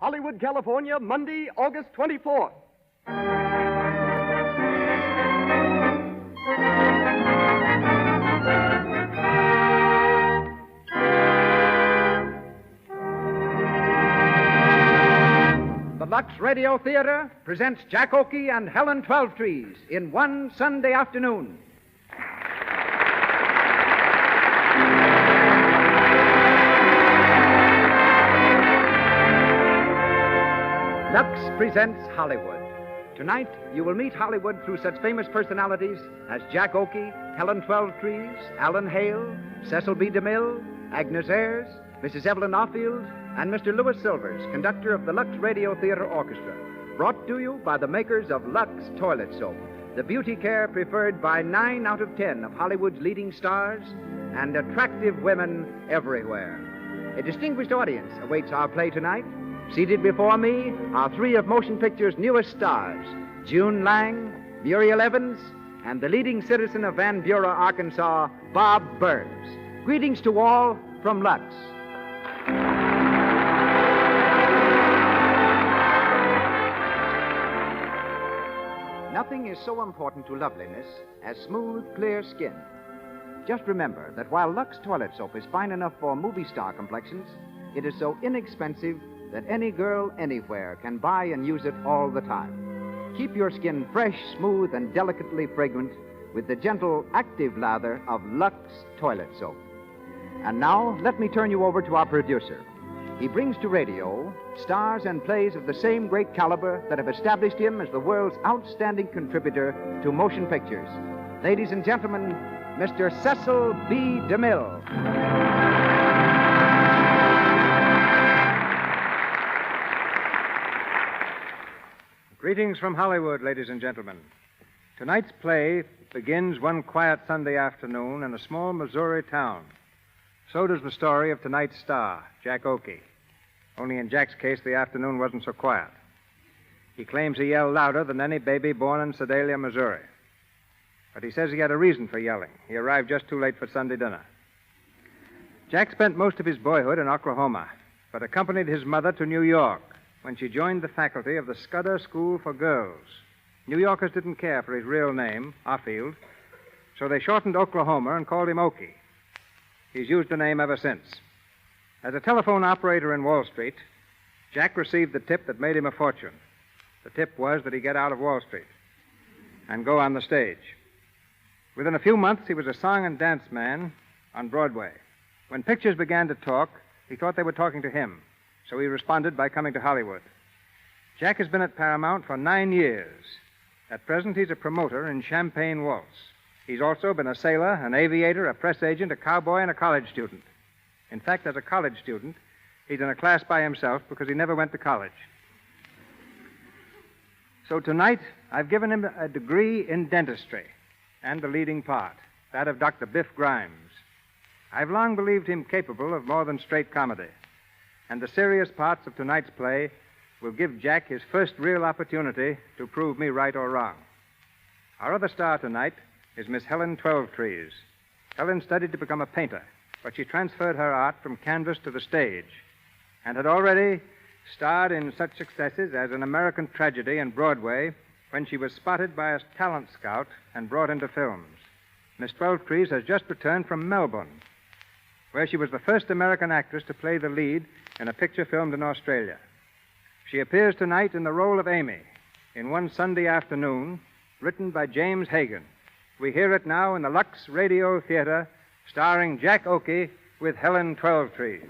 Hollywood, California, Monday, August 24th. The Lux Radio Theatre presents Jack Oakey and Helen Twelvetrees in one Sunday afternoon. Lux presents Hollywood. Tonight, you will meet Hollywood through such famous personalities as Jack Oakey, Helen Twelvetrees, Alan Hale, Cecil B. DeMille, Agnes Ayres, Mrs. Evelyn Offield, and Mr. Louis Silvers, conductor of the Lux Radio Theatre Orchestra, brought to you by the makers of Lux Toilet Soap, the beauty care preferred by 9 out of 10 of Hollywood's leading stars and attractive women everywhere. A distinguished audience awaits our play tonight. Seated before me are 3 of motion picture's newest stars, June Lang, Muriel Evans, and the leading citizen of Van Buren, Arkansas, Bob Burns. Greetings to all from Lux. Nothing is so important to loveliness as smooth, clear skin. Just remember that while Lux toilet soap is fine enough for movie star complexions, it is so inexpensive that any girl anywhere can buy and use it all the time. Keep your skin fresh, smooth, and delicately fragrant with the gentle, active lather of Lux toilet soap. And now, let me turn you over to our producer. He brings to radio stars and plays of the same great caliber that have established him as the world's outstanding contributor to motion pictures. Ladies and gentlemen, Mr. Cecil B. DeMille. Greetings from Hollywood, ladies and gentlemen. Tonight's play begins one quiet Sunday afternoon in a small Missouri town. So does the story of tonight's star, Jack Oakey. Only in Jack's case, the afternoon wasn't so quiet. He claims he yelled louder than any baby born in Sedalia, Missouri. But he says he had a reason for yelling. He arrived just too late for Sunday dinner. Jack spent most of his boyhood in Oklahoma, but accompanied his mother to New York when she joined the faculty of the Scudder School for Girls. New Yorkers didn't care for his real name, Offield, so they shortened Oklahoma and called him Oakey. He's used the name ever since. As a telephone operator in Wall Street, Jack received the tip that made him a fortune. The tip was that he get out of Wall Street and go on the stage. Within a few months, he was a song and dance man on Broadway. When pictures began to talk, he thought they were talking to him, so he responded by coming to Hollywood. Jack has been at Paramount for 9 years. At present, he's a promoter in Champagne Waltz. He's also been a sailor, an aviator, a press agent, a cowboy, and a college student. In fact, as a college student, he's in a class by himself because he never went to college. So tonight, I've given him a degree in dentistry and the leading part, that of Dr. Biff Grimes. I've long believed him capable of more than straight comedy, and the serious parts of tonight's play will give Jack his first real opportunity to prove me right or wrong. Our other star tonight is Miss Helen Twelvetrees. Helen studied to become a painter, but she transferred her art from canvas to the stage and had already starred in such successes as An American Tragedy and Broadway when she was spotted by a talent scout and brought into films. Miss Twelvetrees has just returned from Melbourne, where she was the first American actress to play the lead in a picture filmed in Australia. She appears tonight in the role of Amy in One Sunday Afternoon, written by James Hagan. We hear it now in the Lux Radio Theatre, starring Jack Oakey with Helen Twelvetrees.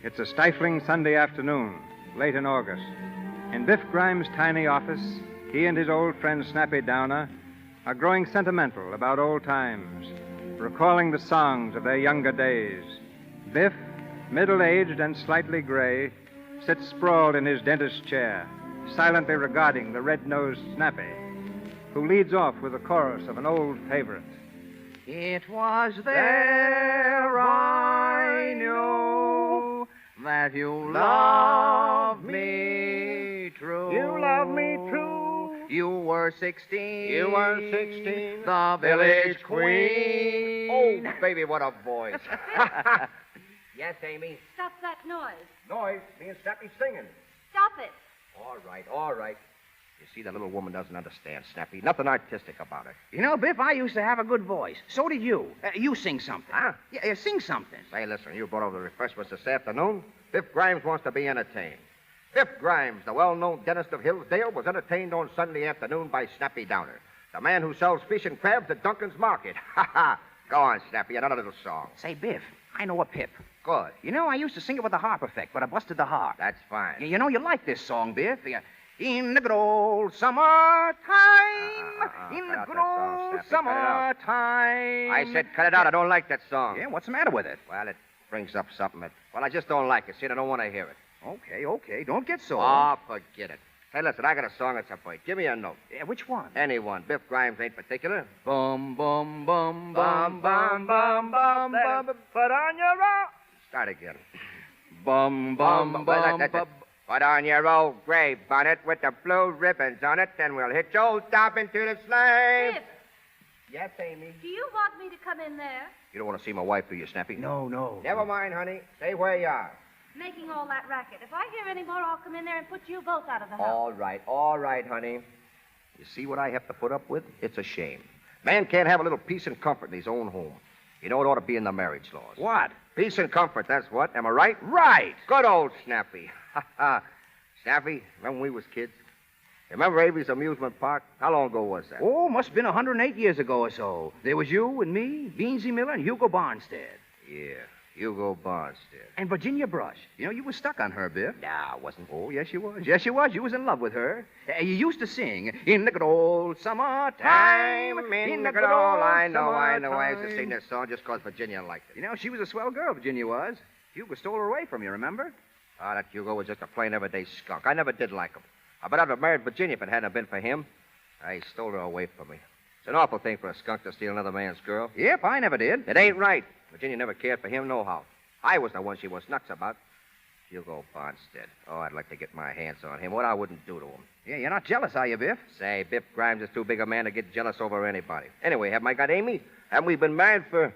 It's a stifling Sunday afternoon, late in August. In Biff Grimes' tiny office, he and his old friend Snappy Downer are growing sentimental about old times, recalling the songs of their younger days. Biff, middle-aged and slightly gray, sits sprawled in his dentist's chair, silently regarding the red-nosed Snappy, who leads off with a chorus of an old favorite. It was there I knew that you loved me true. You love me true. You were 16. You were 16. The village queen. Oh, baby, what a voice. Yes, Amy. Stop that noise. Noise. Me and Snappy singing. Stop it. All right. You see, the little woman doesn't understand, Snappy. Nothing artistic about it. You know, Biff, I used to have a good voice. So did you. You sing something. Huh? Yeah, sing something. Say, listen, you brought over the refreshments this afternoon. Biff Grimes wants to be entertained. Biff Grimes, the well-known dentist of Hillsdale, was entertained on Sunday afternoon by Snappy Downer, the man who sells fish and crabs at Duncan's Market. Ha ha! Go on, Snappy, another little song. Say, Biff, I know a pip. Good. You know, I used to sing it with a harp effect, but I busted the harp. That's fine. You know, you like this song, Biff. In the good old summertime. In the cut out good that song, old Snappy, cut it out. summertime. I said cut it out. I don't like that song. Yeah, what's the matter with it? Well, it brings up something that... Well, I just don't like it. See, I don't want to hear it. Okay. Don't get sore. Oh, forget it. Hey, listen, I got a song that's a bite. Give me a note. Yeah, which one? Any one. Biff Grimes ain't particular. Bum, bum, bum, bum, bum, bum, bum, bum. Put on your old... Start again. Bum, bum, bum, bum. Put on your old gray bonnet with the blue ribbons on it, then we'll hit your top into the sleigh. Biff, Yes, Amy? do you want me to come in there? You don't want to see my wife, do you, Snappy? No. Never mind, honey. Stay where you are. Making all that racket. If I hear any more, I'll come in there and put you both out of the house. All right, honey. You see what I have to put up with? It's a shame. Man can't have a little peace and comfort in his own home. You know, it ought to be in the marriage laws. What? Peace and comfort, that's what. Am I right? Right. Good old Snappy. Ha ha. Snappy, remember when we was kids? Remember Avery's amusement park? How long ago was that? Oh, must have been 108 years ago or so. There was you and me, Beansy Miller, and Hugo Barnstead. Yeah, Hugo Barnstead. And Virginia Brush. You know, you were stuck on her, Biff. Nah, I wasn't. Oh, yes, you was. Yes, you was. You was in love with her. You used to sing, in the good old summertime. In the good old... I know. I used to sing this song just because Virginia liked it. You know, she was a swell girl, Virginia was. Hugo stole her away from you, remember? Ah, that Hugo was just a plain everyday skunk. I never did like him. I bet I'd have married Virginia if it hadn't been for him. He stole her away from me. It's an awful thing for a skunk to steal another man's girl. Yep, I never did. It ain't right. Virginia never cared for him nohow. I was the one she was nuts about. Hugo Barnstead. Oh, I'd like to get my hands on him. What I wouldn't do to him. Yeah, you're not jealous, are you, Biff? Say, Biff Grimes is too big a man to get jealous over anybody. Anyway, haven't I got Amy? Haven't we been married for...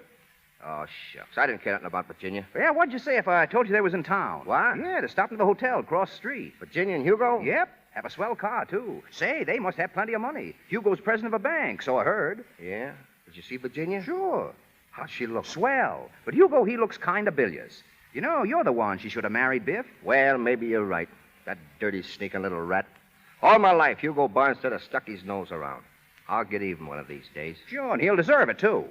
Oh, shucks. I didn't care nothing about Virginia. Yeah, what'd you say if I told you they was in town? What? Yeah, to stop in the hotel across the street. Virginia and Hugo? Yep. Have a swell car, too. Say, they must have plenty of money. Hugo's president of a bank, so I heard. Yeah? Did you see Virginia? Sure. How'd she look? Swell. But Hugo, he looks kind of bilious. You know, you're the one she should have married, Biff. Well, maybe you're right. That dirty, sneaking little rat. All my life, Hugo Barnstead has stuck his nose around. I'll get even one of these days. Sure, and he'll deserve it, too.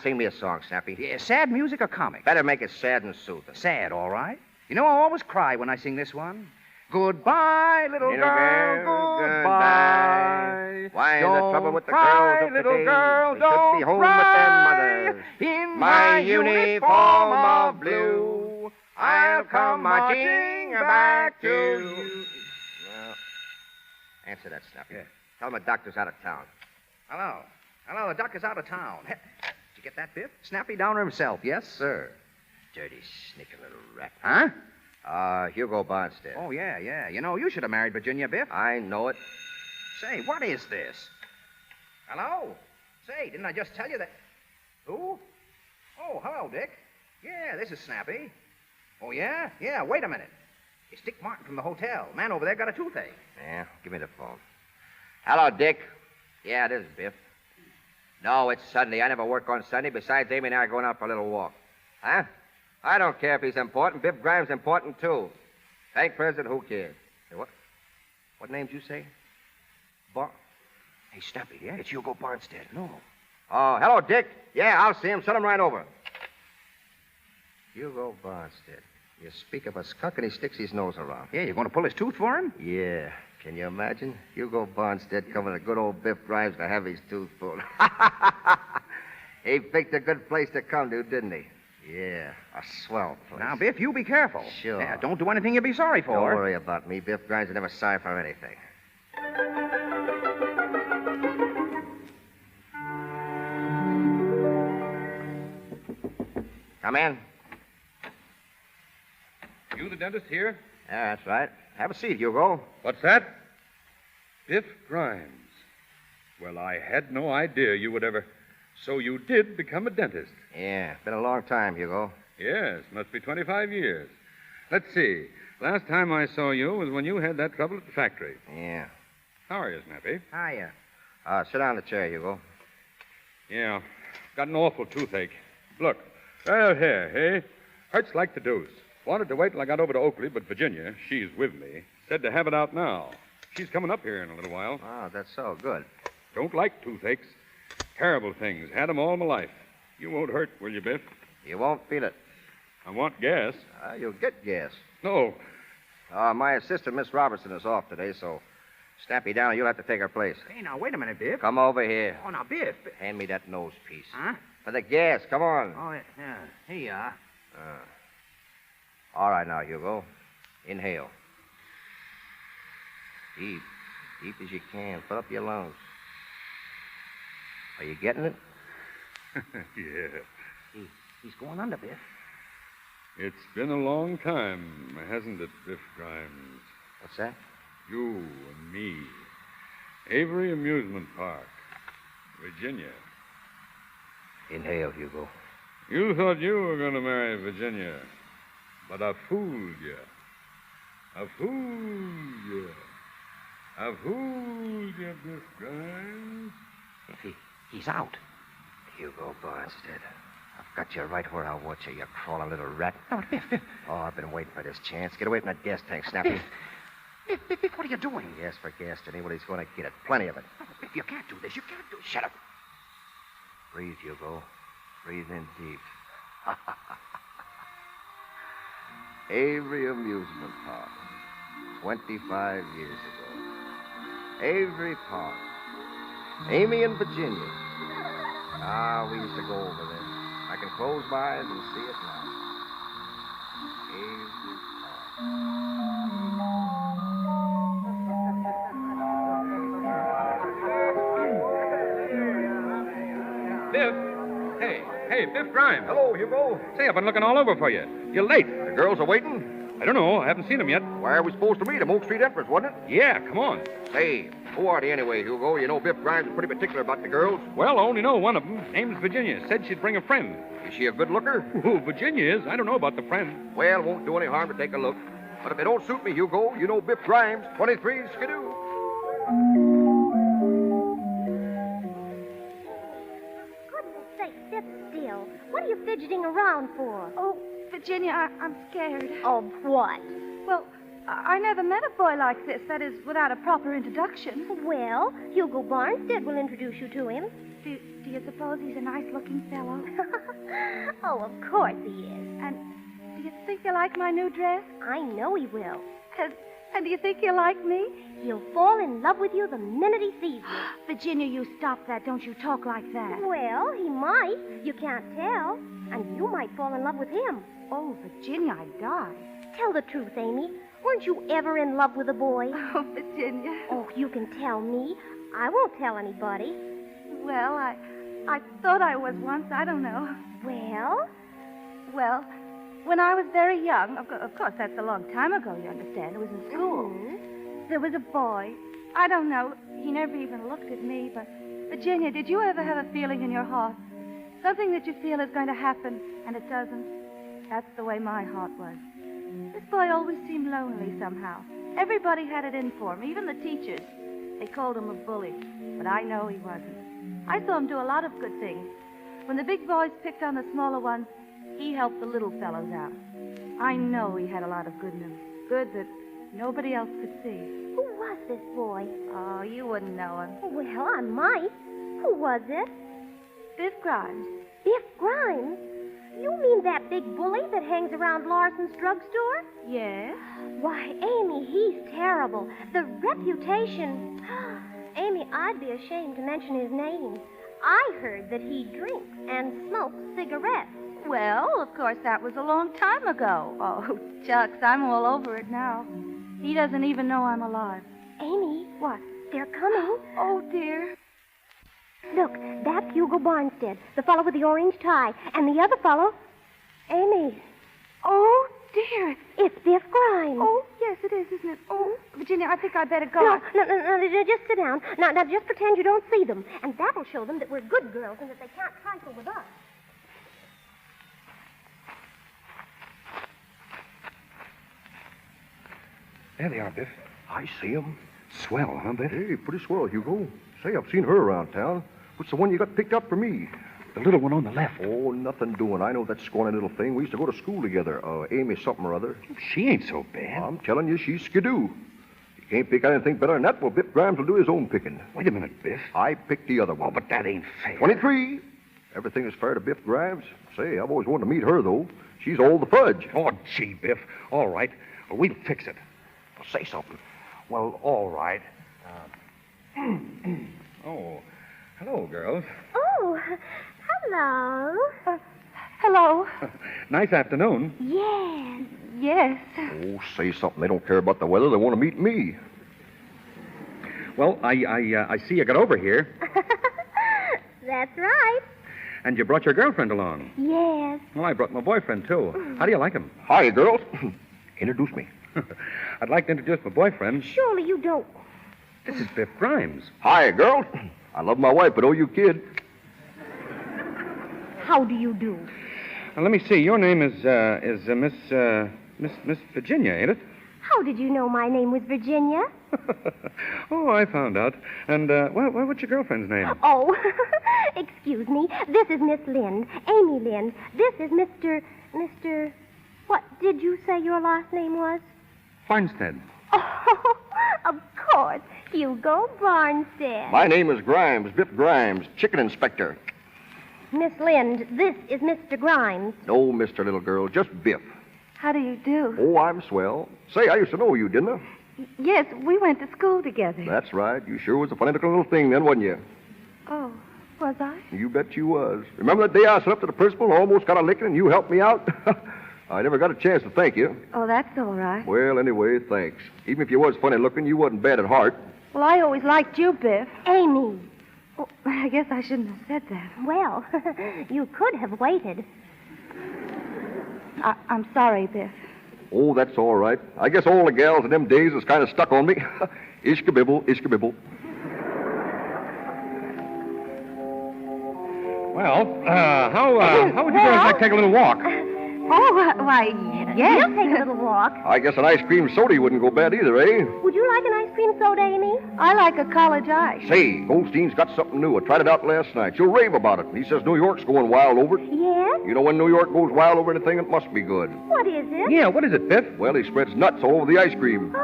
Sing me a song, Snappy. Yeah, sad music or comic? Better make it sad and soothing. Sad, all right. You know, I always cry when I sing this one. Goodbye, little girl, goodbye. Why is Don't the trouble with the cry, girls of little today? girl, They don't should be home cry. with their mothers. In My uniform of blue, I'll come marching back to you. Well, answer that, Snappy. Yeah. Tell him the doctor's out of town. Hello, the doctor's out of town. Did you get that, Biff? Snappy Downer himself, yes, sir. Dirty, sneaking little rat. Huh? Hugo Barnstead. Oh, yeah. You know, you should have married Virginia, Biff. I know it. Say, what is this? Hello? Say, didn't I just tell you that... Who? Oh, hello, Dick. Yeah, this is Snappy. Oh, yeah? Yeah, wait a minute. It's Dick Martin from the hotel. Man over there got a toothache. Yeah, give me the phone. Hello, Dick. Yeah, this is Biff. No, it's Sunday. I never work on Sunday. Besides, Amy and I are going out for a little walk. Huh? I don't care if he's important. Biff Grimes important, too. Bank president, who cares? Hey, what? What name did you say? Hey, Snappy, yeah? It's Hugo Barnstead. No. Oh, hello, Dick. Yeah, I'll see him. Send him right over. Hugo Barnstead. You speak of a skunk and he sticks his nose around. Yeah, you're going to pull his tooth for him? Yeah. Can you imagine? Hugo Barnstead coming to good old Biff Grimes to have his tooth pulled. He picked a good place to come to, didn't he? Yeah, a swell place. Now, Biff, you be careful. Sure. Yeah, don't do anything you'll be sorry for. Don't worry about me. Biff Grimes is never sorry for anything. Come in. You the dentist here? Yeah, that's right. Have a seat, Hugo. What's that? Biff Grimes. Well, I had no idea you would ever... So you did become a dentist? Yeah, been a long time, Hugo. Yes, must be 25 years. Let's see. Last time I saw you was when you had that trouble at the factory. Yeah. How are you, Snappy? Hiya. Sit down in the chair, Hugo. Yeah, got an awful toothache. Look, right out here, hey? Hurts like the deuce. Wanted to wait till I got over to Oakley, but Virginia, she's with me, said to have it out now. She's coming up here in a little while. Oh, that's so good. Don't like toothaches. Terrible things. Had 'em all my life. You won't hurt, will you, Biff? You won't feel it. I want gas. You'll get gas. No. My assistant, Miss Robertson, is off today, so Snappy down, you'll have to take her place. Hey, now, wait a minute, Biff. Come over here. Oh, now, Biff. Hand me that nose piece. Huh? For the gas, come on. Oh, yeah. Here you are. All right now, Hugo. Inhale. Deep. Deep as you can. Fill up your lungs. Are you getting it? Yeah. He's going under, Biff. It's been a long time, hasn't it, Biff Grimes? What's that? You and me. Avery Amusement Park. Virginia. Inhale, Hugo. You thought you were going to marry Virginia, but I fooled you. I fooled you. I fooled you, Biff Grimes. He's out. Hugo Barnstead. I've got you right where I want you, you crawling little rat. Oh, Biff. Oh, I've been waiting for this chance. Get away from that gas tank, Snappy. Biff, what are you doing? He asked for gas, Jenny. Well, he's going to get it. Plenty of it. Oh, Biff, you can't do this. You can't do this. Shut up. Breathe, Hugo. Breathe in deep. Avery Amusement Park. 25 years ago. Avery Park. Amy and Virginia. We used to go over there. I can close my eyes and see it now. Biff? Hey, Biff Grimes. Hello, Hugo. Say, I've been looking all over for you. You're late. The girls are waiting? I don't know. I haven't seen them yet. Where are we supposed to meet them? Oak Street entrance, wasn't it? Yeah, come on. Say, who are they anyway, Hugo? You know Biff Grimes is pretty particular about the girls. Well, I only know one of them. Name's Virginia. Said she'd bring a friend. Is she a good looker? Ooh, Virginia is. I don't know about the friend. Well, won't do any harm to take a look. But if they don't suit me, Hugo, you know Biff Grimes, 23 Skidoo. Goodness sake, sit still. What are you fidgeting around for? Oh, Virginia, I'm scared. Of what? Well, I never met a boy like this, that is, without a proper introduction. Well, Hugo Barnstead will introduce you to him. Do you suppose he's a nice-looking fellow? Oh, of course he is. And do you think he'll like my new dress? I know he will. And do you think he'll like me? He'll fall in love with you the minute he sees you. Virginia, you stop that. Don't you talk like that. Well, he might. You can't tell. And you might fall in love with him. Oh, Virginia, I'd die. Tell the truth, Amy. Weren't you ever in love with a boy? Oh, Virginia. Oh, you can tell me. I won't tell anybody. Well, I thought I was once. I don't know. Well, when I was very young, of course, that's a long time ago, you understand. It was in school. There was a boy. I don't know. He never even looked at me, but... Virginia, did you ever have a feeling in your heart? Something that you feel is going to happen, and it doesn't? That's the way my heart was. This boy always seemed lonely somehow. Everybody had it in for him, even the teachers. They called him a bully, but I know he wasn't. I saw him do a lot of good things. When the big boys picked on the smaller ones, he helped the little fellows out. I know he had a lot of goodness. Good that nobody else could see. who was this boy? Oh, you wouldn't know him. Well, I might. Who was it? Biff Grimes. Biff Grimes? You mean that big bully that hangs around Larson's drugstore? Yeah? Why, Amy, he's terrible. The reputation... Amy, I'd be ashamed to mention his name. I heard that he drinks and smokes cigarettes. Well, of course, that was a long time ago. Oh, shucks, I'm all over it now. He doesn't even know I'm alive. Amy. What? They're coming. Oh, dear. Look, that's Hugo Barnstead, the fellow with the orange tie. And the other fellow... Amy. Oh, dear. It's Biff Grimes. Oh, yes, it is, isn't it? Oh, Virginia, I think I'd better go. No, just sit down. Now, just pretend you don't see them. And that'll show them that we're good girls and that they can't trifle with us. There they are, Biff. I see him. Swell, huh, Biff? Hey, pretty swell, Hugo. Say, I've seen her around town. What's the one you got picked up for me? The little one on the left. Oh, nothing doing. I know that scrawny little thing. We used to go to school together. Amy something or other. She ain't so bad. I'm telling you, she's skidoo. You can't pick anything better than that. Well, Biff Grimes will do his own picking. Wait a minute, Biff. I picked the other one. Oh, but that ain't fair. 23. Everything is fair to Biff Grimes. Say, I've always wanted to meet her, though. She's all the fudge. Oh, gee, Biff. All right. We'll fix it. Well, say something. Well, all right. Oh, hello, girls. Oh, hello. Hello. Nice afternoon. Yes. Yes. Oh, say something. They don't care about the weather. They want to meet me. Well, I see you got over here, That's right. and you brought your girlfriend along. Yes. Well, I brought my boyfriend, too. How do you like him? Hi, girls. Introduce me. I'd like to introduce my boyfriend. Surely you don't. This is Biff Grimes. Hi, girls. I love my wife, but oh, you kid. How do you do? Now, let me see. Your name is Miss Virginia, ain't it? How did you know my name was Virginia? Oh, I found out. And, what's your girlfriend's name? Oh, excuse me. This is Miss Lind, Amy Lind. This is Mr. What did you say your last name was? Barnstead. Oh, of course, Hugo Barnstead. My name is Grimes, Biff Grimes, chicken inspector. Miss Lind, this is Mr. Grimes. No, Mr. Little Girl, just Biff. How do you do? Oh, I'm swell. Say, I used to know you, didn't I? Yes, we went to school together. That's right. You sure was a funny looking little thing then, wasn't you? Oh, was I? You bet you was. Remember that day I stood up to the principal and almost got a licking and you helped me out? I never got a chance to thank you. Oh, that's all right. Well, anyway, thanks. Even if you was funny looking, you wasn't bad at heart. Well, I always liked you, Biff. Amy. Oh, I guess I shouldn't have said that. Well, you could have waited. I'm sorry, Biff. Oh, that's all right. I guess all the gals in them days is kind of stuck on me. Ishkabibble, ishkabibble. Well, how would you girls like to take a little walk? Oh, why, yes. We'll take a little walk. I guess an ice cream soda wouldn't go bad either, eh? Would you like an ice cream soda, Amy? I like a college ice. Say, Goldstein's got something new. I tried it out last night. You'll rave about it. He says New York's going wild over it. Yes? You know when New York goes wild over anything, it must be good. What is it? Yeah, what is it, Biff? Well, he spreads nuts all over the ice cream.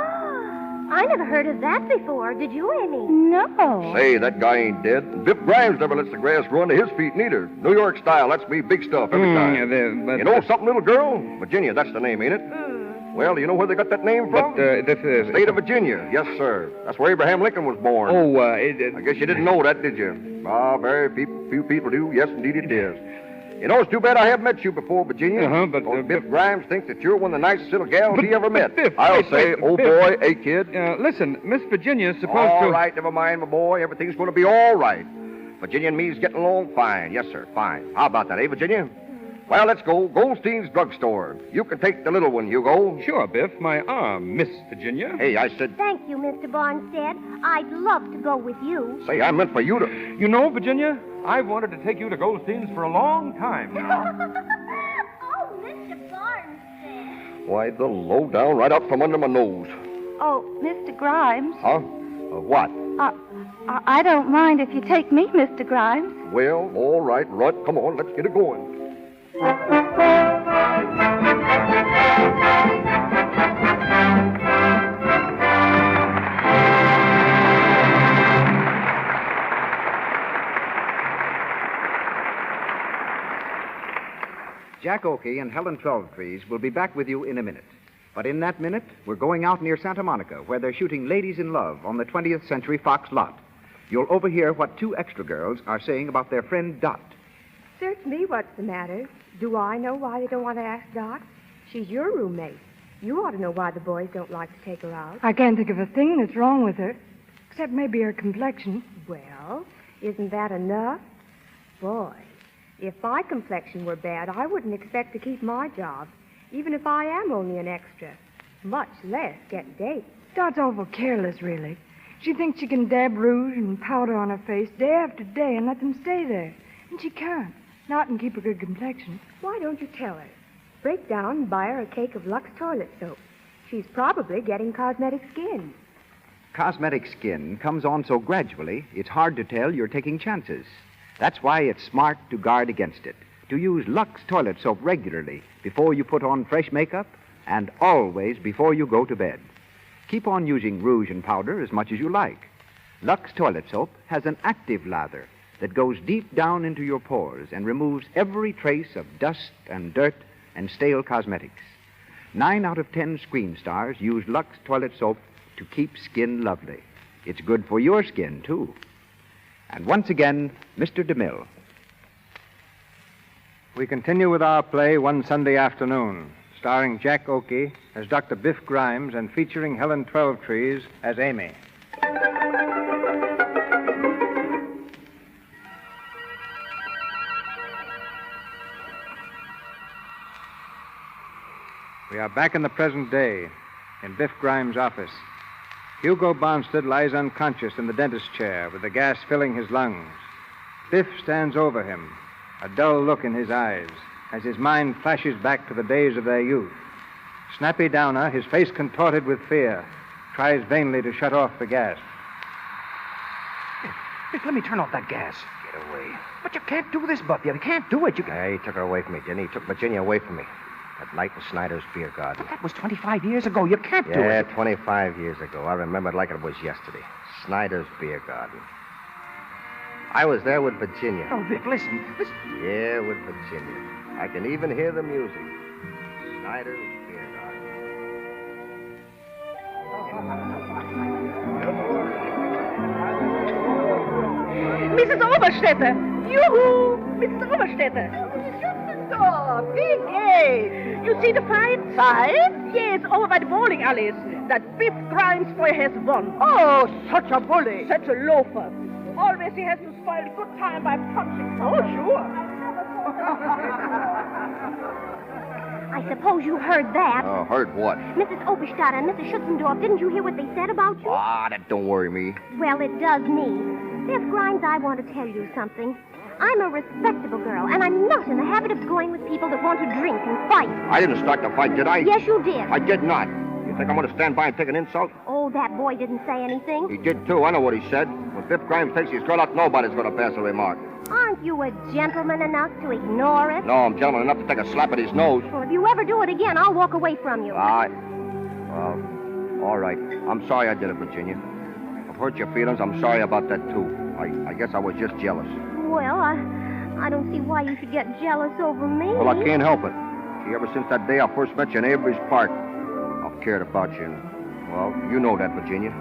I never heard of that before. Did you, Amy? No. Say, that guy ain't dead. And Biff Grimes never lets the grass grow under his feet neither. New York style, that's me big stuff every time. But, You know something, little girl? Virginia, that's the name, ain't it? Well, do you know where they got that name from? this State of Virginia. Yes, sir. That's where Abraham Lincoln was born. I guess you didn't know that, did you? Ah, very few people do. Yes, indeed it is. You know, it's too bad I haven't met you before, Virginia. but... Biff Grimes thinks that you're one of the nicest little gals he ever met. Biff, I'll wait, say, wait, oh, Biff. boy, hey, kid. Listen, Miss Virginia's supposed All to... right, never mind, my boy. Everything's going to be all right. Virginia and me's getting along fine. Yes, sir, fine. How about that, eh, Virginia? Well, let's go. Goldstein's drugstore. You can take the little one, Hugo. Sure, Biff. My arm, Miss Virginia. Hey, I said... Thank you, Mr. Barnstead. I'd love to go with you. Say, I meant for you to... You know, Virginia, I've wanted to take you to Goldstein's for a long time now. Oh, Mr. Barnstead. Why, the low down right out from under my nose. Oh, Mr. Grimes. Huh? What? I don't mind if you take me, Mr. Grimes. Well, all right, Rudd. Come on, let's get it going. Jack Oakey and Helen Twelvetrees will be back with you in a minute. But in that minute, we're going out near Santa Monica, where they're shooting Ladies in Love on the 20th Century Fox lot. You'll overhear what two extra girls are saying about their friend Dot. Search me, what's the matter? Do I know why they don't want to ask Dot? She's your roommate. You ought to know why the boys don't like to take her out. I can't think of a thing that's wrong with her, except maybe her complexion. Well, isn't that enough? Boy, if my complexion were bad, I wouldn't expect to keep my job. even if I am only an extra. Much less get dates. Dot's awful careless, really. She thinks she can dab rouge and powder on her face day after day and let them stay there. And she can't. Not and keep a good complexion. Why don't you tell her? Break down and buy her a cake of Lux toilet soap. She's probably getting cosmetic skin. Cosmetic skin comes on so gradually, it's hard to tell you're taking chances. That's why it's smart to guard against it. To use Lux toilet soap regularly before you put on fresh makeup and always before you go to bed. Keep on using rouge and powder as much as you like. Lux toilet soap has an active lather that goes deep down into your pores and removes every trace of dust and dirt and stale cosmetics. 9 out of 10 screen stars use Lux toilet soap to keep skin lovely. It's good for your skin, too. And once again, Mr. DeMille. We continue with our play One Sunday Afternoon, starring Jack Oakey as Dr. Biff Grimes and featuring Helen Twelvetrees as Amy. We are back in the present day, in Biff Grimes' office. Hugo Barnstead lies unconscious in the dentist's chair with the gas filling his lungs. Biff stands over him, a dull look in his eyes, as his mind flashes back to the days of their youth. Snappy Downer, his face contorted with fear, tries vainly to shut off the gas. Biff, let me turn off that gas. Get away. But you can't do this, Buff. You can't do it. He took her away from me, didn't he? He took Virginia away from me. That night in Snyder's beer garden. But that was 25 years ago. You can't do it. Yeah, 25 years ago. I remember it like it was yesterday. Snyder's beer garden. I was there with Virginia. Oh, Vic, listen. Yeah, with Virginia. I can even hear the music. Snyder's beer garden. Mrs. Oberstädter! Yoo-hoo! Mrs. Oberstädter! Oh, Vicky! You see the fight? Fight? Yes, over by the bowling alleys. That Biff Grimes boy has won. Oh, such a bully. Such a loafer. Always he has to spoil a good time by punching. Oh, sure. I suppose you heard that. Heard what? Mrs. Oberstadt and Mrs. Schutzendorf, didn't you hear what they said about you? That don't worry me. Well, it does me. Biff Grimes, I want to tell you something. I'm a respectable girl, and I'm not in the habit of going with people that want to drink and fight. I didn't start the fight, did I? Yes, you did. I did not. You think I'm going to stand by and take an insult? Oh, that boy didn't say anything. He did, too. I know what he said. When Biff Grimes takes his girl out, nobody's going to pass a remark. Aren't you a gentleman enough to ignore it? No, I'm gentleman enough to take a slap at his nose. Well, if you ever do it again, I'll walk away from you. Well, all right. I'm sorry I did it, Virginia. I've hurt your feelings. I'm sorry about that, too. I guess I was just jealous. Well, I don't see why you should get jealous over me. Well, I can't help it. See, ever since that day I first met you in Avery's Park, I've cared about you. And, well, you know that, Virginia.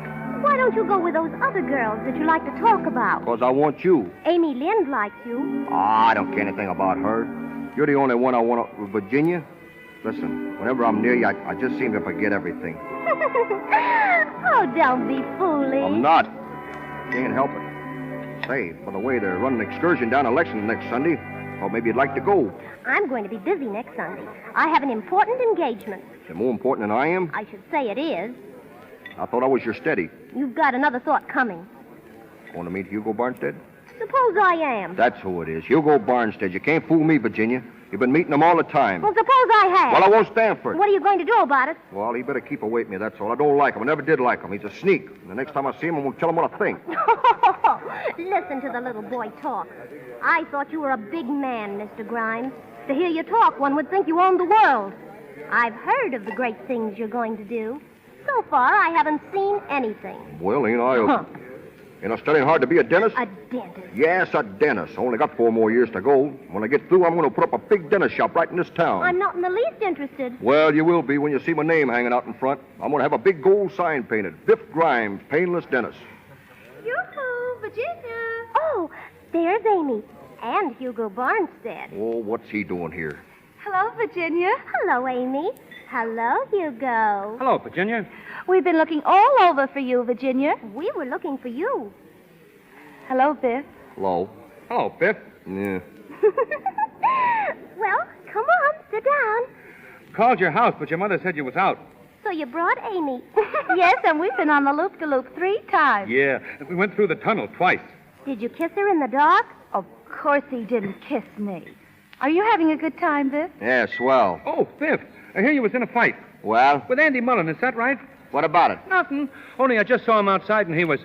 Why don't you go with those other girls that you like to talk about? Because I want you. Amy Lind likes you. I don't care anything about her. You're the only one I want with Virginia. Listen, whenever I'm near you, I just seem to forget everything. Oh, don't be foolish. I'm not. Can't help it. Say, by the way, they're running an excursion down to Lexington next Sunday. Well, maybe you'd like to go. I'm going to be busy next Sunday. I have an important engagement. Is it more important than I am? I should say it is. I thought I was your steady. You've got another thought coming. Want to meet Hugo Barnstead? Suppose I am. That's who it is. Hugo Barnstead. You can't fool me, Virginia. You've been meeting him all the time. Well, suppose I have. Well, I won't stand for it. What are you going to do about it? Well, he better keep away from me, that's all. I don't like him. I never did like him. He's a sneak. And the next time I see him, I'm going to tell him what I think. Listen to the little boy talk. I thought you were a big man, Mr. Grimes. To hear you talk, one would think you owned the world. I've heard of the great things you're going to do. So far, I haven't seen anything. Well, ain't I? Ain't I studying hard to be a dentist? A dentist? Yes, a dentist. I only got 4 more years to go. When I get through, I'm going to put up a big dentist shop right in this town. I'm not in the least interested. Well, you will be when you see my name hanging out in front. I'm going to have a big gold sign painted. Biff Grimes, painless dentist. Yoo-hoo, Virginia. Oh, there's Amy. And Hugo Barnstead. Oh, what's he doing here? Hello, Virginia. Hello, Amy. Hello, Hugo. Hello, Virginia. We've been looking all over for you, Virginia. We were looking for you. Hello, Biff. Hello. Hello, Biff. Yeah. Well, come on, sit down. Called your house, but your mother said you was out. So you brought Amy. Yes, and we've been on the loop-de-loop 3 times. Yeah, we went through the tunnel twice. Did you kiss her in the dark? Of course he didn't kiss me. Are you having a good time, Biff? Yeah, swell. Oh, Biff, I hear you was in a fight. Well? With Andy Mullen, is that right? What about it? Nothing. Only I just saw him outside and he was...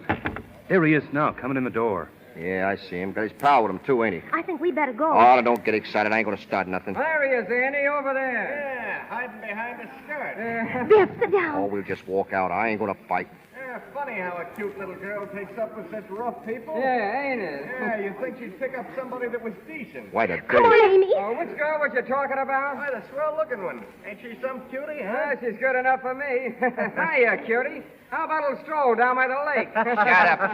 There he is now, coming in the door. Yeah, I see him. Got his pal with him, too, ain't he? I think we better go. Oh, don't get excited. I ain't going to start nothing. There he is, Andy, over there. Yeah, hiding behind the skirt. Biff, sit down. Oh, we'll just walk out. I ain't going to fight. Yeah, funny how a cute little girl takes up with such rough people. Yeah, ain't it? Yeah, you'd think she'd pick up somebody that was decent. Why, the Come on, Amy. Oh, which girl was you talking about? Why, the swell-looking one. Ain't she some cutie, huh? Yeah, she's good enough for me. Hiya, cutie. How about a little stroll down by the lake?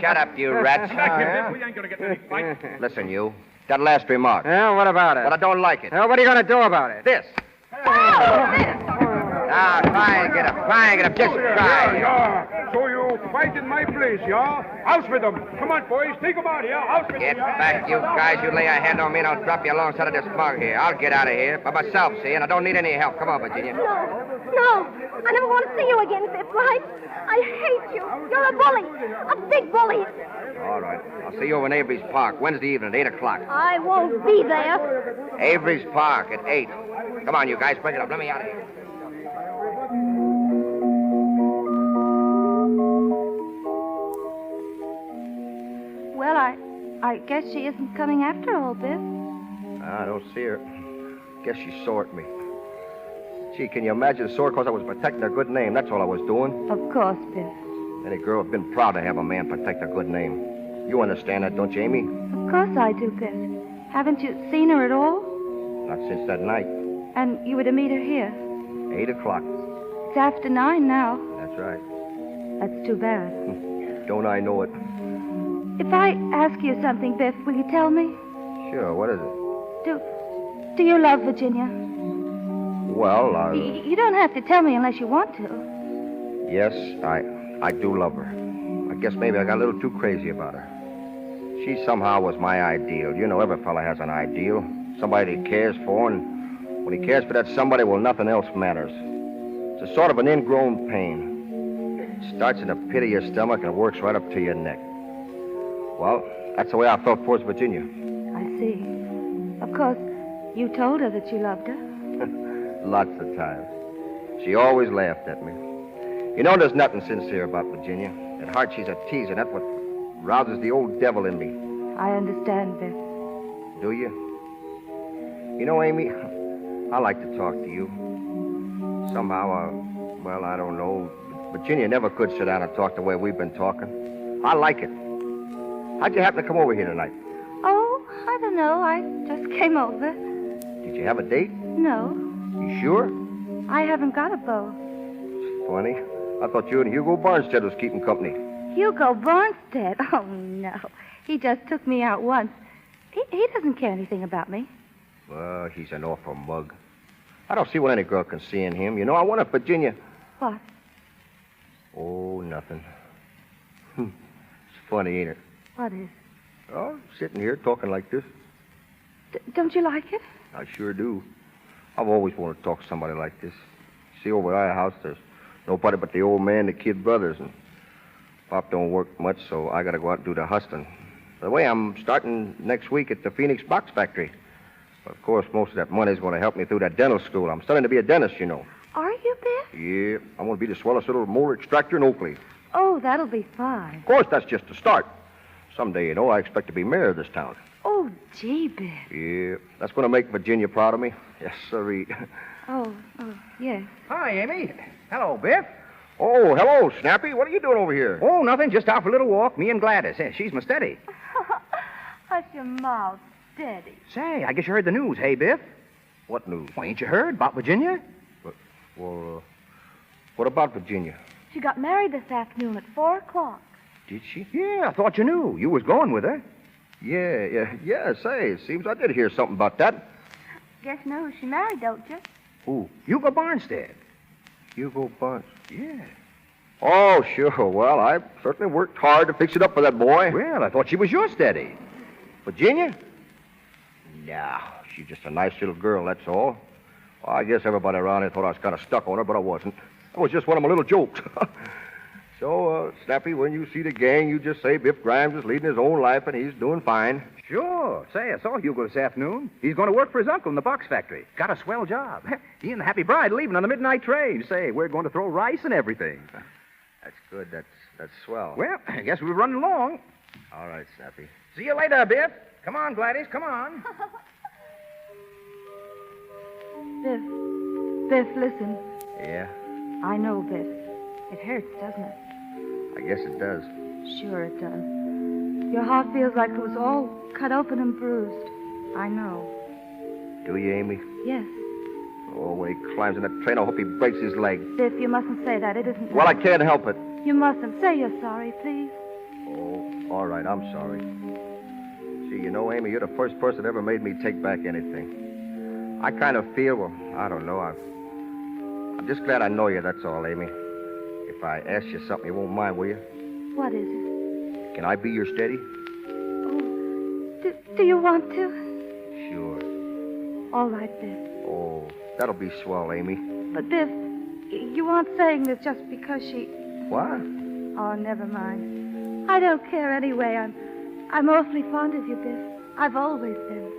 Shut up, you rat. We ain't going to get any fight. Listen, you. That last remark. Yeah, what about it? But I don't like it. What are you going to do about it? This. Ah, try and get up. Try and get up. Just try. Yeah. So you fight in my place, yeah? House with them. Come on, boys. Take them out here. House with Get them. Yeah? back, you guys. You lay a hand on me and I'll drop you alongside of this mug here. I'll get out of here by myself, see? And I don't need any help. Come on, Virginia. No. I never want to see you again, Biff, right? I hate you. You're a bully. A big bully. All right. I'll see you over in Avery's Park Wednesday evening at 8 o'clock. I won't be there. Avery's Park at 8. Come on, you guys. Break it up. Let me out of here. Well, I guess she isn't coming after all, Biff. I don't see her. Guess she saw at me. Gee, can you imagine sore because I was protecting her good name? That's all I was doing. Of course, Biff. Any girl would have been proud to have a man protect her good name. You understand that, don't you, Amy? Of course I do, Biff. Haven't you seen her at all? Not since that night. And you were to meet her here? 8 o'clock. It's after 9 now. That's right. That's too bad. Don't I know it? If I ask you something, Biff, will you tell me? Sure, what is it? Do you love Virginia? Well, You don't have to tell me unless you want to. yes, I do love her. I guess maybe I got a little too crazy about her. She somehow was my ideal. You know, every fella has an ideal. Somebody he cares for, and when he cares for that somebody, well, nothing else matters. It's a sort of an ingrown pain. It starts in the pit of your stomach and works right up to your neck. Well, that's the way I felt towards Virginia. I see. Of course, you told her that you loved her. Lots of times. She always laughed at me. You know, there's nothing sincere about Virginia. At heart, she's a teaser. That's what rouses the old devil in me. I understand, Biff. Do you? You know, Amy, I like to talk to you. Somehow, well, I don't know. Virginia never could sit down and talk the way we've been talking. I like it. How'd you happen to come over here tonight? Oh, I don't know. I just came over. Did you have a date? No, You sure? I haven't got a beau. Funny. I thought you and Hugo Barnstead was keeping company. Hugo Barnstead? Oh, no. He just took me out once. He doesn't care anything about me. Well, he's an awful mug. I don't see what any girl can see in him. You know, I wonder if Virginia... What? Oh, nothing. It's funny, ain't it? What is? Oh, sitting here talking like this. Don't you like it? I sure do. I've always wanted to talk to somebody like this. See, over at our house, there's nobody but the old man, the kid brothers, and Pop don't work much, so I got to go out and do the hustling. By the way, I'm starting next week at the Phoenix Box Factory. But of course, most of that money's going to help me through that dental school. I'm studying to be a dentist, you know. Are you, Biff? Yeah, I'm going to be the swellest little molar extractor in Oakley. Oh, that'll be fine. Of course, that's just the start. Someday, you know, I expect to be mayor of this town. Oh, gee, Biff. Yeah, that's going to make Virginia proud of me. Yes, sirree. Oh, yes. Hi, Amy. Hello, Biff. Oh, hello, Snappy. What are you doing over here? Oh, nothing. Just out for a little walk. Me and Gladys. She's my steady. Hush your mouth, Steady. Say, I guess you heard the news, hey, Biff? What news? Well, ain't you heard about Virginia? Well, what about Virginia? She got married this afternoon at 4 o'clock. Did she? Yeah, I thought you knew. You was going with her. Yeah, say, it seems I did hear something about that. Guess you know who she married, don't you? Who? Hugo Barnstead. Hugo Barnstead? Yeah. Oh, sure. Well, I certainly worked hard to fix it up for that boy. Well, I thought she was your steady. Virginia? No, she's just a nice little girl, that's all. Well, I guess everybody around here thought I was kind of stuck on her, but I wasn't. That was just one of my little jokes. So, Snappy, when you see the gang, you just say Biff Grimes is leading his own life and he's doing fine. Sure. Say, I saw Hugo this afternoon. He's going to work for his uncle in the box factory. Got a swell job. He and the happy bride leaving on the midnight train. Say, we're going to throw rice and everything. That's good. That's swell. Well, I guess we're running along. All right, Snappy. See you later, Biff. Come on, Gladys, come on. Biff, listen. Yeah? I know, Biff. It hurts, doesn't it? I guess it does. Sure it does. Your heart feels like it was all cut open and bruised. I know. Do you, Amy? Yes. Oh, when he climbs in that train, I hope he breaks his leg. Biff, you mustn't say that. It isn't... Well, I can't help it. You mustn't. Say you're sorry, please. Oh, all right, I'm sorry. Gee, you know, Amy, you're the first person that ever made me take back anything. I kind of feel, well, I don't know. I'm just glad I know you, that's all, Amy. If I ask you something, you won't mind, will you? What is it? Can I be your steady? Oh, do you want to? Sure. All right, Biff. Oh, that'll be swell, Amy. But, Biff, you aren't saying this just because she... What? Oh, never mind. I don't care anyway. I'm awfully fond of you, Biff. I've always been.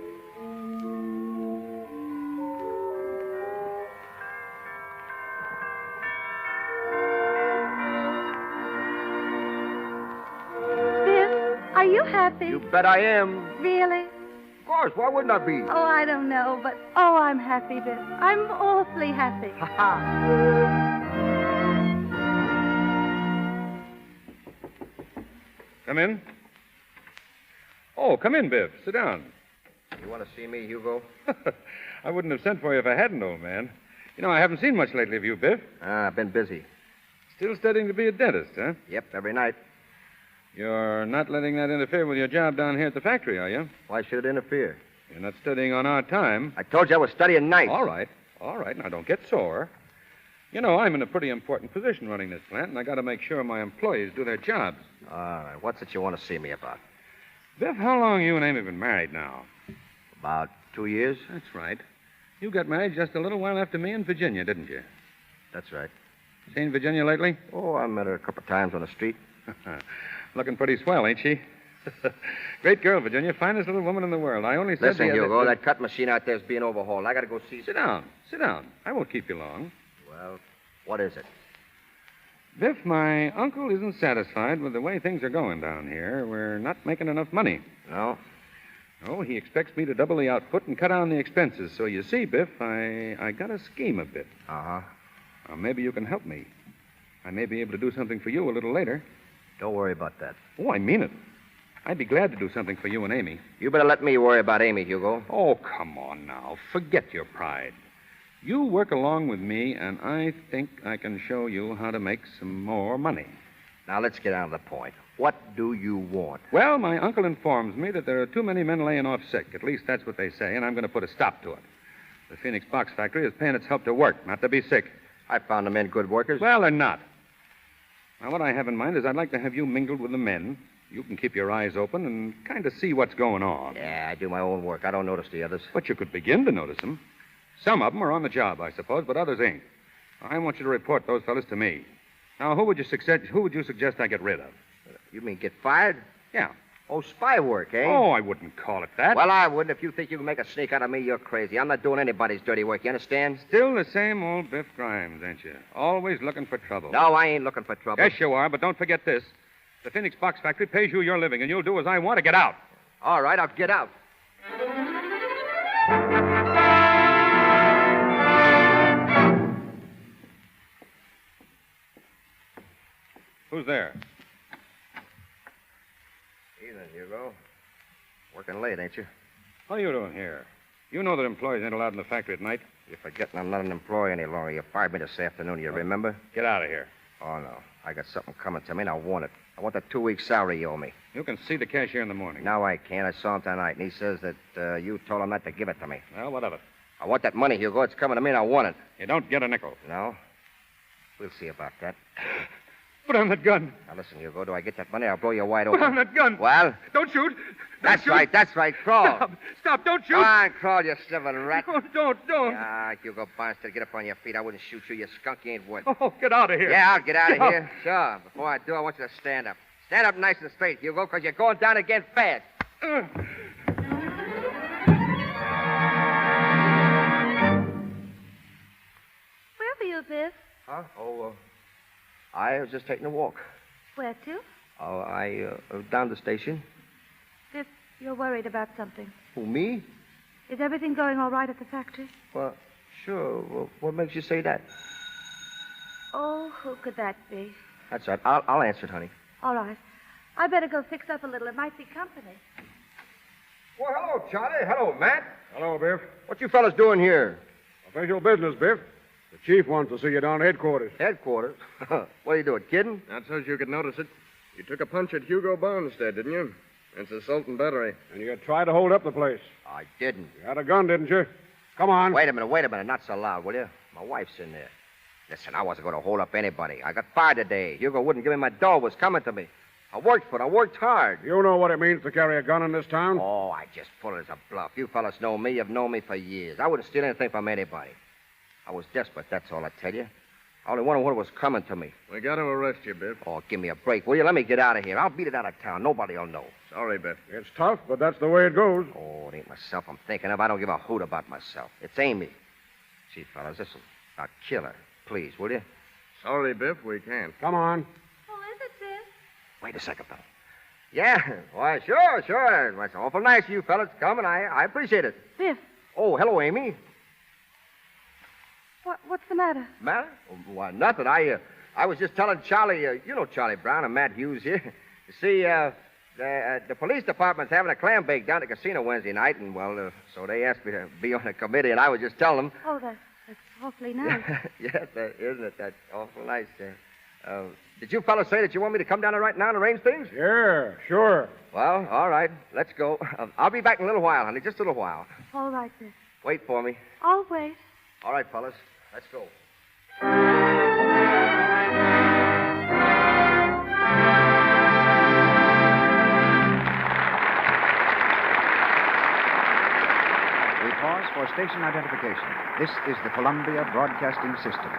Are you happy? You bet I am. Really? Of course. Why wouldn't I be? Oh, I don't know, but I'm happy, Biff. I'm awfully happy. Come in. Oh, come in, Biff. Sit down. You want to see me, Hugo? I wouldn't have sent for you if I hadn't, old man. You know, I haven't seen much lately of you, Biff. I've been busy. Still studying to be a dentist, huh? Yep, every night. You're not letting that interfere with your job down here at the factory, are you? Why should it interfere? You're not studying on our time. I told you I was studying nights. All right. Now, don't get sore. You know, I'm in a pretty important position running this plant, and I got to make sure my employees do their jobs. All right. What's it you want to see me about? Biff, how long you and Amy been married now? About 2 years. That's right. You got married just a little while after me in Virginia, didn't you? That's right. Seen Virginia lately? Oh, I met her a couple of times on the street. Looking pretty swell, ain't she? Great girl, Virginia. Finest little woman in the world. I only said... Listen, Hugo, that cut machine out there's being overhauled. I got to go see... Sit down. I won't keep you long. Well, what is it? Biff, my uncle isn't satisfied with the way things are going down here. We're not making enough money. No? No, he expects me to double the output and cut down the expenses. So you see, Biff, I got a scheme a bit. Uh-huh. Maybe you can help me. I may be able to do something for you a little later. Don't worry about that. Oh, I mean it. I'd be glad to do something for you and Amy. You better let me worry about Amy, Hugo. Oh, come on now. Forget your pride. You work along with me, and I think I can show you how to make some more money. Now, let's get on to the point. What do you want? Well, my uncle informs me that there are too many men laying off sick. At least that's what they say, and I'm going to put a stop to it. The Phoenix Box Factory is paying its help to work, not to be sick. I found the men good workers. Well, they're not. Now, what I have in mind is I'd like to have you mingled with the men. You can keep your eyes open and kind of see what's going on. Yeah, I do my own work. I don't notice the others. But you could begin to notice them. Some of them are on the job, I suppose, but others ain't. I want you to report those fellas to me. Now, who would you suggest I get rid of? You mean get fired? Yeah. Oh, spy work, eh? Oh, I wouldn't call it that. Well, I wouldn't. If you think you can make a snake out of me, you're crazy. I'm not doing anybody's dirty work, you understand? Still the same old Biff Grimes, ain't you? Always looking for trouble. No, I ain't looking for trouble. Yes, you are, but don't forget this. The Phoenix Box Factory pays you your living, and you'll do as I want to get out. All right, I'll get out. Who's there? Evening, Hugo. Working late, ain't you? What are you doing here? You know that employees ain't allowed in the factory at night. You're forgetting I'm not an employee any longer. You fired me this afternoon, you remember? Get out of here. Oh, no. I got something coming to me, and I want it. I want that 2-week salary you owe me. You can see the cashier in the morning. No, I can't. I saw him tonight, and he says that you told him not to give it to me. Well, what of it? I want that money, Hugo. It's coming to me, and I want it. You don't get a nickel. No? We'll see about that. Put on that gun. Now, listen, Hugo. Do I get that money, I'll blow you wide open. Put on that gun. Well? Don't shoot. That's right, crawl. Stop, don't shoot. Come on, crawl, you sniveling rat. Don't. Ah, Hugo Barnstead, get up on your feet. I wouldn't shoot you, you skunk. You ain't wood. Oh, get out of here. Yeah, I'll get out of here. Sure. Before I do, I want you to stand up. Stand up nice and straight, Hugo, because you're going down again fast. Where were you, Biff? Huh? Oh, I was just taking a walk. Where to? Oh, I down the station. Biff, you're worried about something. Who, me? Is everything going all right at the factory? Well, sure. Well, what makes you say that? Oh, who could that be? That's right. I'll answer it, honey. All right. I better go fix up a little. It might be company. Well, hello, Charlie. Hello, Matt. Hello, Biff. What you fellas doing here? Official business, Biff. The chief wants to see you down at headquarters. Headquarters? What are you doing, kidding? Not so you could notice it. You took a punch at Hugo Barnstead, didn't you? It's assault and battery. And you tried to hold up the place. I didn't. You had a gun, didn't you? Come on. Wait a minute. Not so loud, will you? My wife's in there. Listen, I wasn't going to hold up anybody. I got fired today. Hugo wouldn't give me my dough. Was coming to me. I worked for it. I worked hard. You know what it means to carry a gun in this town? Oh, I just put it as a bluff. You fellas know me. You've known me for years. I wouldn't steal anything from anybody. I was desperate, that's all I tell you. I only wondered what was coming to me. We got to arrest you, Biff. Oh, give me a break, will you? Let me get out of here. I'll beat it out of town. Nobody'll know. Sorry, Biff. It's tough, but that's the way it goes. Oh, it ain't myself I'm thinking of. I don't give a hoot about myself. It's Amy. See, fellas, listen. Now, kill her, please, will you? Sorry, Biff, we can't. Come on. Who is it, Biff? Wait a second, fella. Yeah, why, sure. It's awful nice of you fellas to come, and I appreciate it. Biff. Oh, hello, Amy. What's the matter? Matter? Oh, why, nothing. I was just telling Charlie, you know Charlie Brown and Matt Hughes here. You see, the police department's having a clam bake down at the casino Wednesday night, and, well, so they asked me to be on the committee, and I was just telling them. Oh, that's awfully nice. Yes, isn't it? That's awful nice. Did you fellas say that you want me to come down there right now and arrange things? Yeah, sure. Well, all right. Let's go. I'll be back in a little while, honey. Just a little while. All right, Biff. Wait for me. I'll wait. All right, fellas. Let's go. We pause for station identification. This is the Columbia Broadcasting System.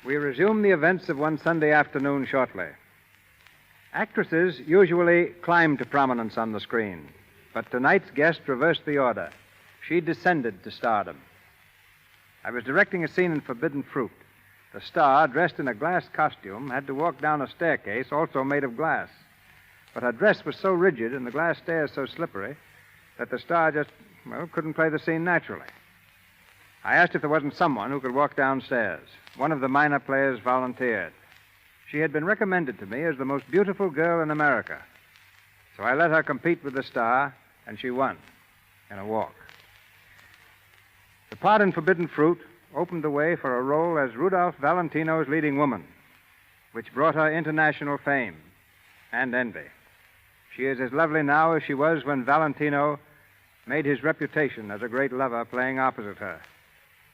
We resume the events of one Sunday afternoon shortly. Actresses usually climb to prominence on the screen, but tonight's guest reversed the order. She descended to stardom. I was directing a scene in Forbidden Fruit. The star, dressed in a glass costume, had to walk down a staircase also made of glass. But her dress was so rigid and the glass stairs so slippery that the star just, couldn't play the scene naturally. I asked if there wasn't someone who could walk downstairs. One of the minor players volunteered. She had been recommended to me as the most beautiful girl in America. So I let her compete with the star, and she won in a walk. The part in Forbidden Fruit opened the way for a role as Rudolph Valentino's leading woman, which brought her international fame and envy. She is as lovely now as she was when Valentino made his reputation as a great lover playing opposite her.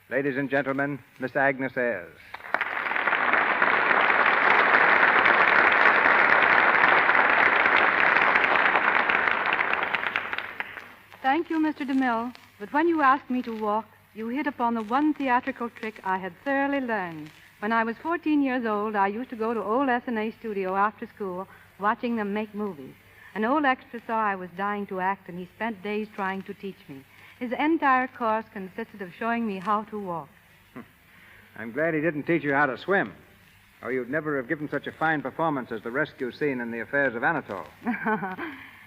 Ladies and gentlemen, Miss Agnes Ayres. Thank you, Mr. DeMille. But when you asked me to walk, you hit upon the one theatrical trick I had thoroughly learned. When I was 14 years old, I used to go to old S&A studio after school, watching them make movies. An old extra saw I was dying to act, and he spent days trying to teach me. His entire course consisted of showing me how to walk. I'm glad he didn't teach you how to swim, or you'd never have given such a fine performance as the rescue scene in The Affairs of Anatole.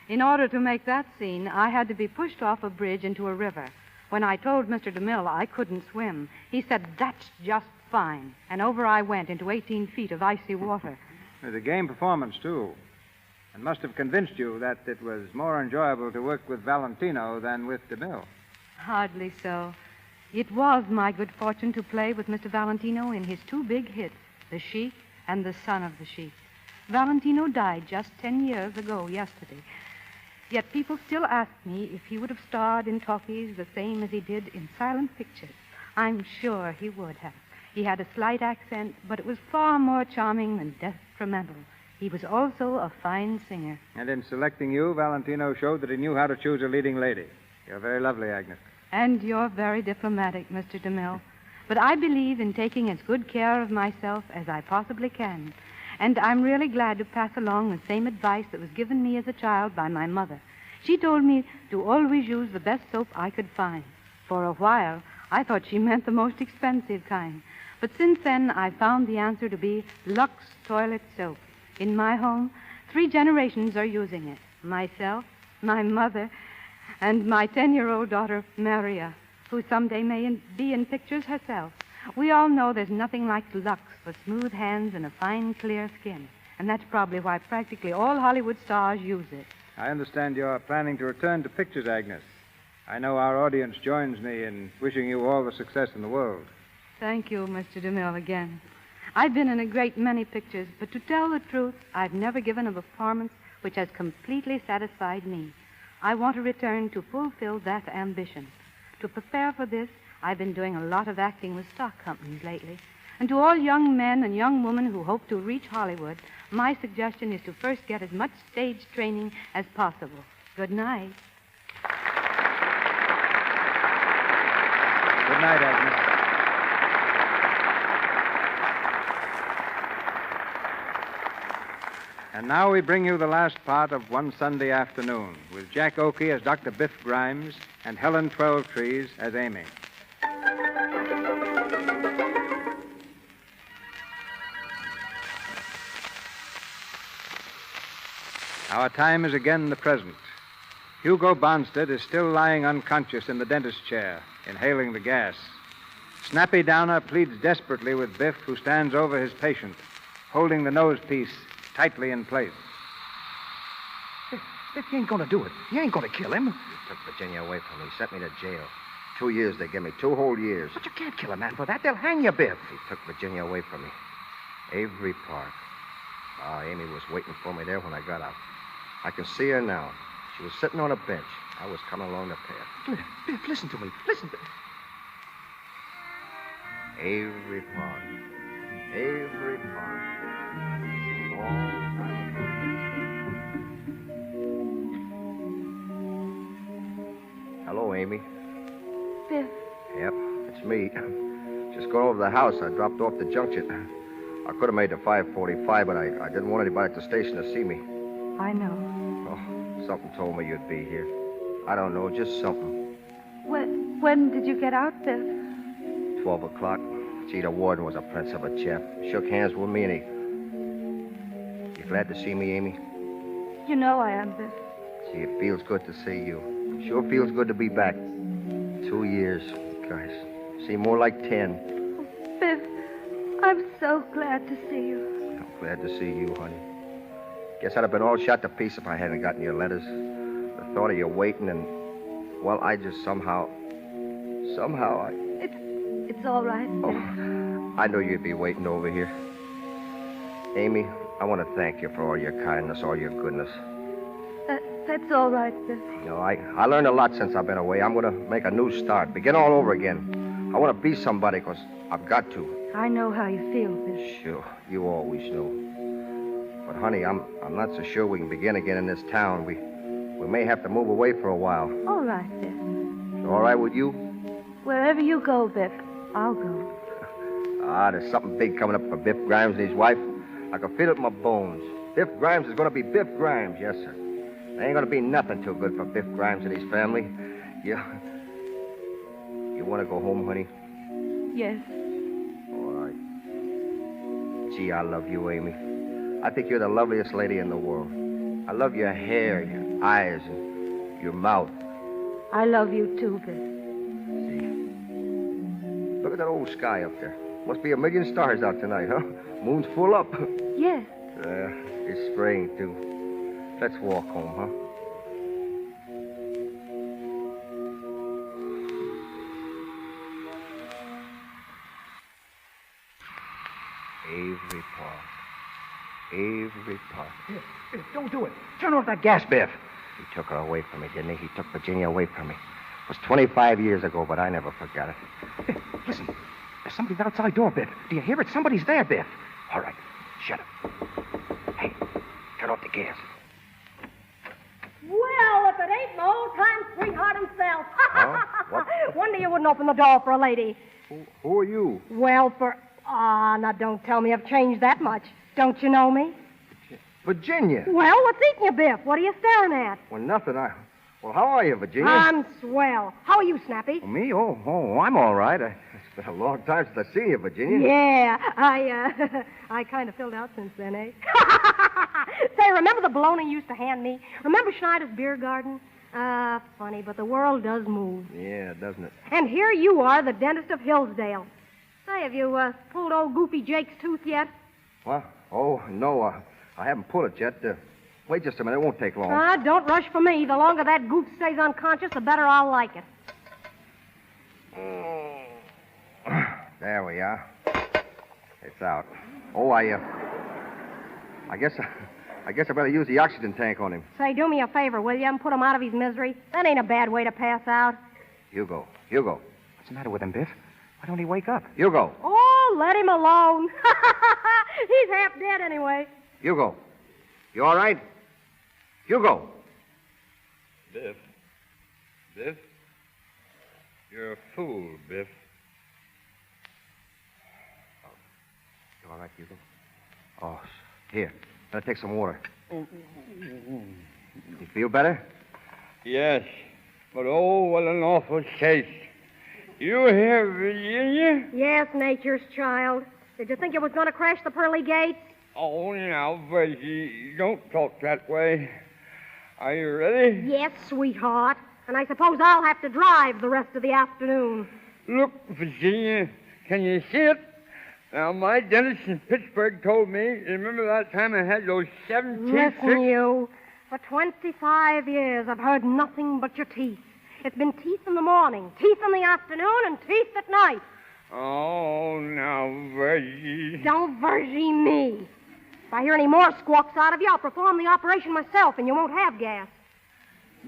In order to make that scene, I had to be pushed off a bridge into a river. When I told Mr. DeMille I couldn't swim, he said, "That's just fine." And over I went into 18 feet of icy water. It was a game performance, too, and must have convinced you that it was more enjoyable to work with Valentino than with DeMille. Hardly so. It was my good fortune to play with Mr. Valentino in his two big hits, The Sheik and the son of the sheep. Valentino died just 10 years ago yesterday. Yet people still ask me if he would have starred in talkies the same as he did in silent pictures. I'm sure he would have. He had a slight accent, but it was far more charming than detrimental. He was also a fine singer. And in selecting you, Valentino showed that he knew how to choose a leading lady. You're very lovely, Agnes. And you're very diplomatic, Mr. DeMille. But I believe in taking as good care of myself as I possibly can. And I'm really glad to pass along the same advice that was given me as a child by my mother. She told me to always use the best soap I could find. For a while, I thought she meant the most expensive kind. But since then, I found the answer to be Lux toilet soap. In my home, 3 generations are using it. Myself, my mother, and my 10-year-old daughter, Maria, who someday may be in pictures herself. We all know there's nothing like Lux for smooth hands and a fine, clear skin. And that's probably why practically all Hollywood stars use it. I understand you're planning to return to pictures, Agnes. I know our audience joins me in wishing you all the success in the world. Thank you, Mr. DeMille, again. I've been in a great many pictures, but to tell the truth, I've never given a performance which has completely satisfied me. I want to return to fulfill that ambition. To prepare for this, I've been doing a lot of acting with stock companies lately. And to all young men and young women who hope to reach Hollywood, my suggestion is to first get as much stage training as possible. Good night. Good night, Agnes. And now we bring you the last part of One Sunday Afternoon, with Jack Oakey as Dr. Biff Grimes and Helen Twelvetrees as Amy. Our time is again the present. Hugo Barnstead is still lying unconscious in the dentist's chair, inhaling the gas. Snappy Downer pleads desperately with Biff, who stands over his patient, holding the nosepiece tightly in place. Biff, you ain't gonna do it. You ain't gonna kill him. He took Virginia away from me, sent me to jail. 2 years they give me, 2 whole years. But you can't kill a man for that. They'll hang you, Biff. He took Virginia away from me. Avery Park. Amy was waiting for me there when I got out. I can see her now. She was sitting on a bench. I was coming along the path. Biff, listen to me. Listen to... Avery Park. Avery Park. Long time ago. Hello, Amy. Biff. Yep, it's me. Just going over to the house. I dropped off the junction. I could have made the 5:45, but I didn't want anybody at the station to see me. I know. Oh, something told me you'd be here. I don't know, just something. When did you get out, Biff? 12 o'clock. Gee, the warden was a prince of a chap. Shook hands with me, and he... You glad to see me, Amy? You know I am, Biff. Gee, it feels good to see you. Sure feels good to be back. 2 years. Gosh, seem more like 10. Oh, Biff, I'm so glad to see you. I'm glad to see you, honey. Guess I'd have been all shot to pieces if I hadn't gotten your letters. The thought of you waiting and... Well, I just somehow I... It's all right, Biff. Oh, I knew you'd be waiting over here. Amy, I want to thank you for all your kindness, all your goodness. That's all right, Biff. You know, I learned a lot since I've been away. I'm going to make a new start, begin all over again. I want to be somebody because I've got to. I know how you feel, Biff. Sure, you always know. But, honey, I'm not so sure we can begin again in this town. We may have to move away for a while. All right, Biff. All right with you? Wherever you go, Biff, I'll go. There's something big coming up for Biff Grimes and his wife. I can feel it in my bones. Biff Grimes is going to be Biff Grimes, yes, sir. There ain't going to be nothing too good for Biff Grimes and his family. You want to go home, honey? Yes. All right. Gee, I love you, Amy. I think you're the loveliest lady in the world. I love your hair, your eyes, and your mouth. I love you too, Biff. See? Look at that old sky up there. Must be a million stars out tonight, huh? Moon's full up. Yes. It's spring, too. Let's walk home, huh? Avery Park. Every part. Biff, don't do it. Turn off that gas, Biff. He took her away from me, didn't he? He took Virginia away from me. It was 25 years ago, but I never forgot it. Biff, listen. There's somebody at the outside door, Biff. Do you hear it? Somebody's there, Biff. All right. Shut up. Hey, turn off the gas. Well, if it ain't my old-time sweetheart himself. Huh? What? Wonder you wouldn't open the door for a lady. Who are you? Well, now don't tell me I've changed that much. Don't you know me? Virginia. Well, what's eating you, Biff? What are you staring at? Well, nothing. Well, how are you, Virginia? I'm swell. How are you, Snappy? Me? Oh, I'm all right. It's been a long time since I've seen you, Virginia. Yeah, I kind of filled out since then, eh? Say, remember the bologna you used to hand me? Remember Schneider's beer garden? Funny, but the world does move. Yeah, doesn't it? And here you are, the dentist of Hillsdale. Say, have you pulled old Goofy Jake's tooth yet? What? Oh, no, I haven't pulled it yet. Wait just a minute. It won't take long. Don't rush for me. The longer that goof stays unconscious, the better I'll like it. There we are. It's out. Oh, I guess I better use the oxygen tank on him. Say, do me a favor, will you, and put him out of his misery? That ain't a bad way to pass out. Hugo. What's the matter with him, Biff? Why don't he wake up? Hugo. Oh, let him alone. He's half dead anyway. Hugo. You all right? Hugo. Biff. Biff? You're a fool, Biff. You all right, Hugo? Oh, here. Better take some water. You feel better? Yes, but oh, what an awful chase. You here, Virginia? Yes, nature's child. Did you think it was going to crash the pearly gates? Oh, now, Virgie, don't talk that way. Are you ready? Yes, sweetheart. And I suppose I'll have to drive the rest of the afternoon. Look, Virginia, can you see it? Now, my dentist in Pittsburgh told me, remember that time I had those 7 teeth? Listen, you. For 25 years, I've heard nothing but your teeth. It's been teeth in the morning, teeth in the afternoon, and teeth at night. Oh, now, Virgie. Don't Virgie me. If I hear any more squawks out of you, I'll perform the operation myself, and you won't have gas.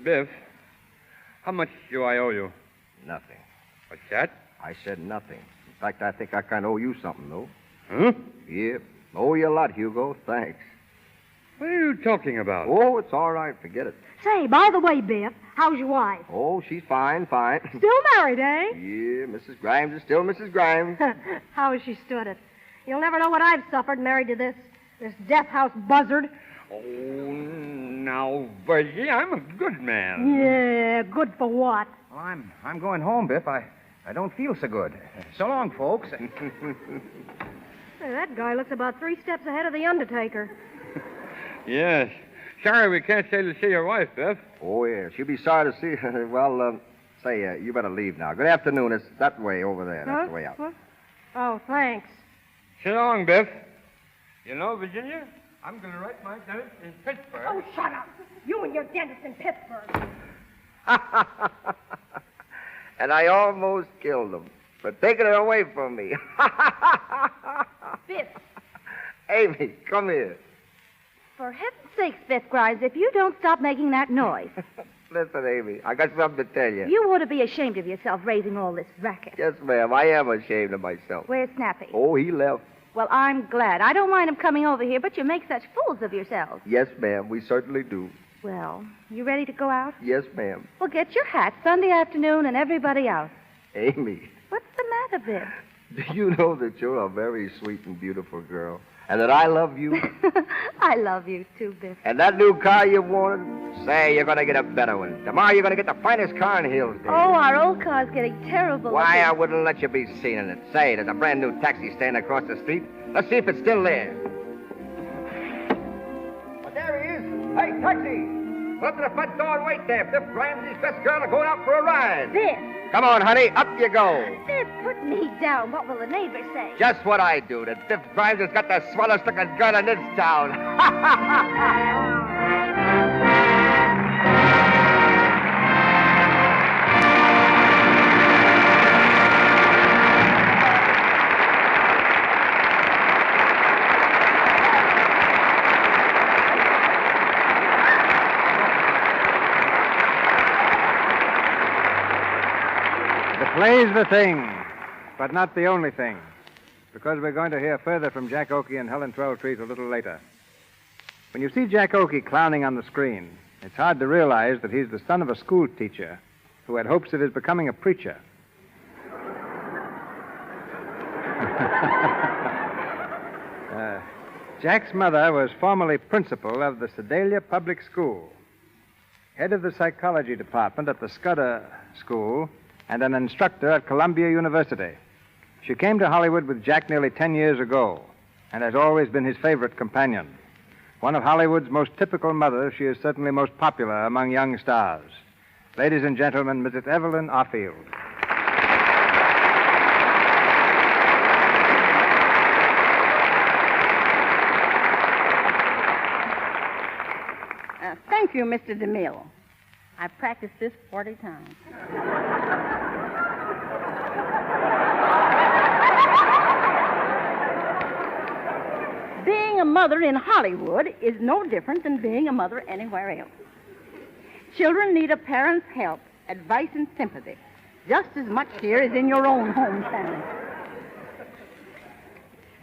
Biff, how much do I owe you? Nothing. What's that? I said nothing. In fact, I think I kind of owe you something, though. Huh? Yeah. Owe you a lot, Hugo. Thanks. What are you talking about? Oh, it's all right. Forget it. Say, by the way, Biff, how's your wife? Oh, she's fine. Still married, eh? Yeah, Mrs. Grimes is still Mrs. Grimes. How has she stood it? You'll never know what I've suffered married to this death house buzzard. Oh, now, Virgie, I'm a good man. Yeah, good for what? Well, I'm going home, Biff. I don't feel so good. So long, folks. Say, that guy looks about 3 steps ahead of the Undertaker. Yes. Sorry we can't stay to see your wife, Biff. Oh, yeah. She'll be sorry to see her. Well, you better leave now. Good afternoon. It's that way over there. That's the way out. What? Oh, thanks. So long, Biff. You know, Virginia, I'm going to write my dentist in Pittsburgh. Oh, shut up. You and your dentist in Pittsburgh. And I almost killed him for taking it away from me. Biff. Amy, come here. For heaven's sakes, Biff Grimes, if you don't stop making that noise. Listen, Amy, I got something to tell you. You ought to be ashamed of yourself raising all this racket. Yes, ma'am, I am ashamed of myself. Where's Snappy? Oh, he left. Well, I'm glad. I don't mind him coming over here, but you make such fools of yourselves. Yes, ma'am, we certainly do. Well, you ready to go out? Yes, ma'am. Well, get your hat, Sunday afternoon, and everybody else. Amy. What's the matter, Biff? Do you know that you're a very sweet and beautiful girl? And that I love you? I love you, too, Biff. And that new car you wanted? Say, you're going to get a better one. Tomorrow you're going to get the finest car in Hillsdale. Oh, our old car's getting terrible. Why, I wouldn't let you be seen in it. Say, there's a brand new taxi stand across the street. Let's see if it's still there. Well, there he is. Hey, taxi! Go up to the front door and wait there. Biff Grimes and his best girl are going out for a ride. Biff! Come on, honey. Up you go. Biff, put me down. What will the neighbors say? Just what I do. That Biff Grimes has got the swellest-looking girl in this town. Play's the thing, but not the only thing, because we're going to hear further from Jack Oakey and Helen Twelvetrees a little later. When you see Jack Oakey clowning on the screen, it's hard to realize that he's the son of a school teacher who had hopes of his becoming a preacher. Jack's mother was formerly principal of the Sedalia Public School, head of the psychology department at the Scudder School, and an instructor at Columbia University. She came to Hollywood with Jack nearly 10 years ago and has always been his favorite companion. One of Hollywood's most typical mothers, she is certainly most popular among young stars. Ladies and gentlemen, Mrs. Evelyn Arfield. Thank you, Mr. DeMille. I've practiced this 40 times. Being a mother in Hollywood is no different than being a mother anywhere else. Children need a parent's help, advice, and sympathy, just as much here as in your own hometown.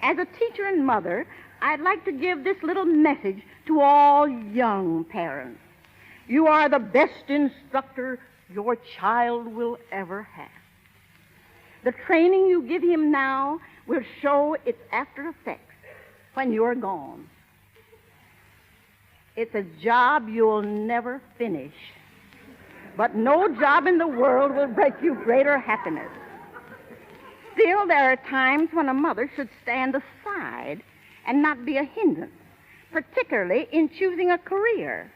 As a teacher and mother, I'd like to give this little message to all young parents. You are the best instructor your child will ever have. The training you give him now will show its after effects when you're gone. It's a job you'll never finish, but no job in the world will bring you greater happiness. Still, there are times when a mother should stand aside and not be a hindrance, particularly in choosing a career.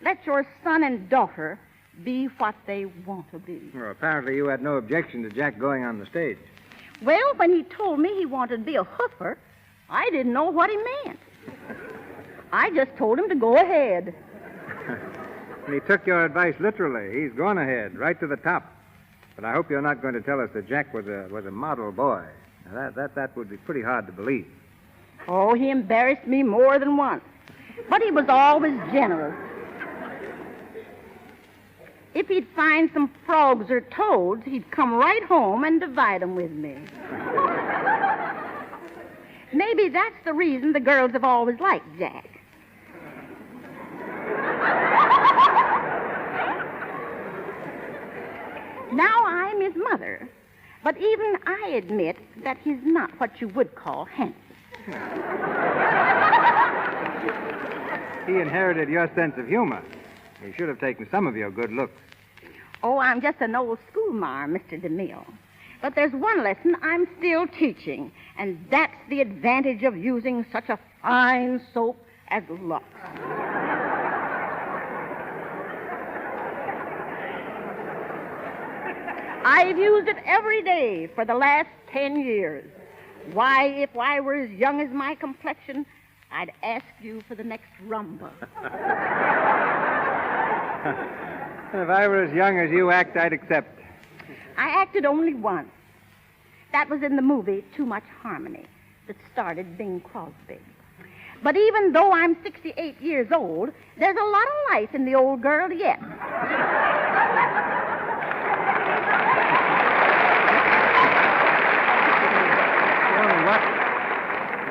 Let your son and daughter be what they want to be. Well, apparently you had no objection to Jack going on the stage. Well, when he told me he wanted to be a hoofer, I didn't know what he meant. I just told him to go ahead. And he took your advice literally. He's gone ahead, right to the top. But I hope you're not going to tell us that Jack was a model boy. Now, that would be pretty hard to believe. Oh, he embarrassed me more than once. But he was always generous. If he'd find some frogs or toads, he'd come right home and divide them with me. Maybe that's the reason the girls have always liked Jack. Now I'm his mother, but even I admit that he's not what you would call handsome. He inherited your sense of humor. He should have taken some of your good looks. Oh, I'm just an old schoolmarm, Mr. DeMille. But there's one lesson I'm still teaching, and that's the advantage of using such a fine soap as Lux. I've used it every day for the last 10 years. Why, if I were as young as my complexion, I'd ask you for the next rumba. If I were as young as you act, I'd accept. I acted only once. That was in the movie Too Much Harmony that starred Bing Crosby. But even though I'm 68 years old, there's a lot of life in the old girl yet.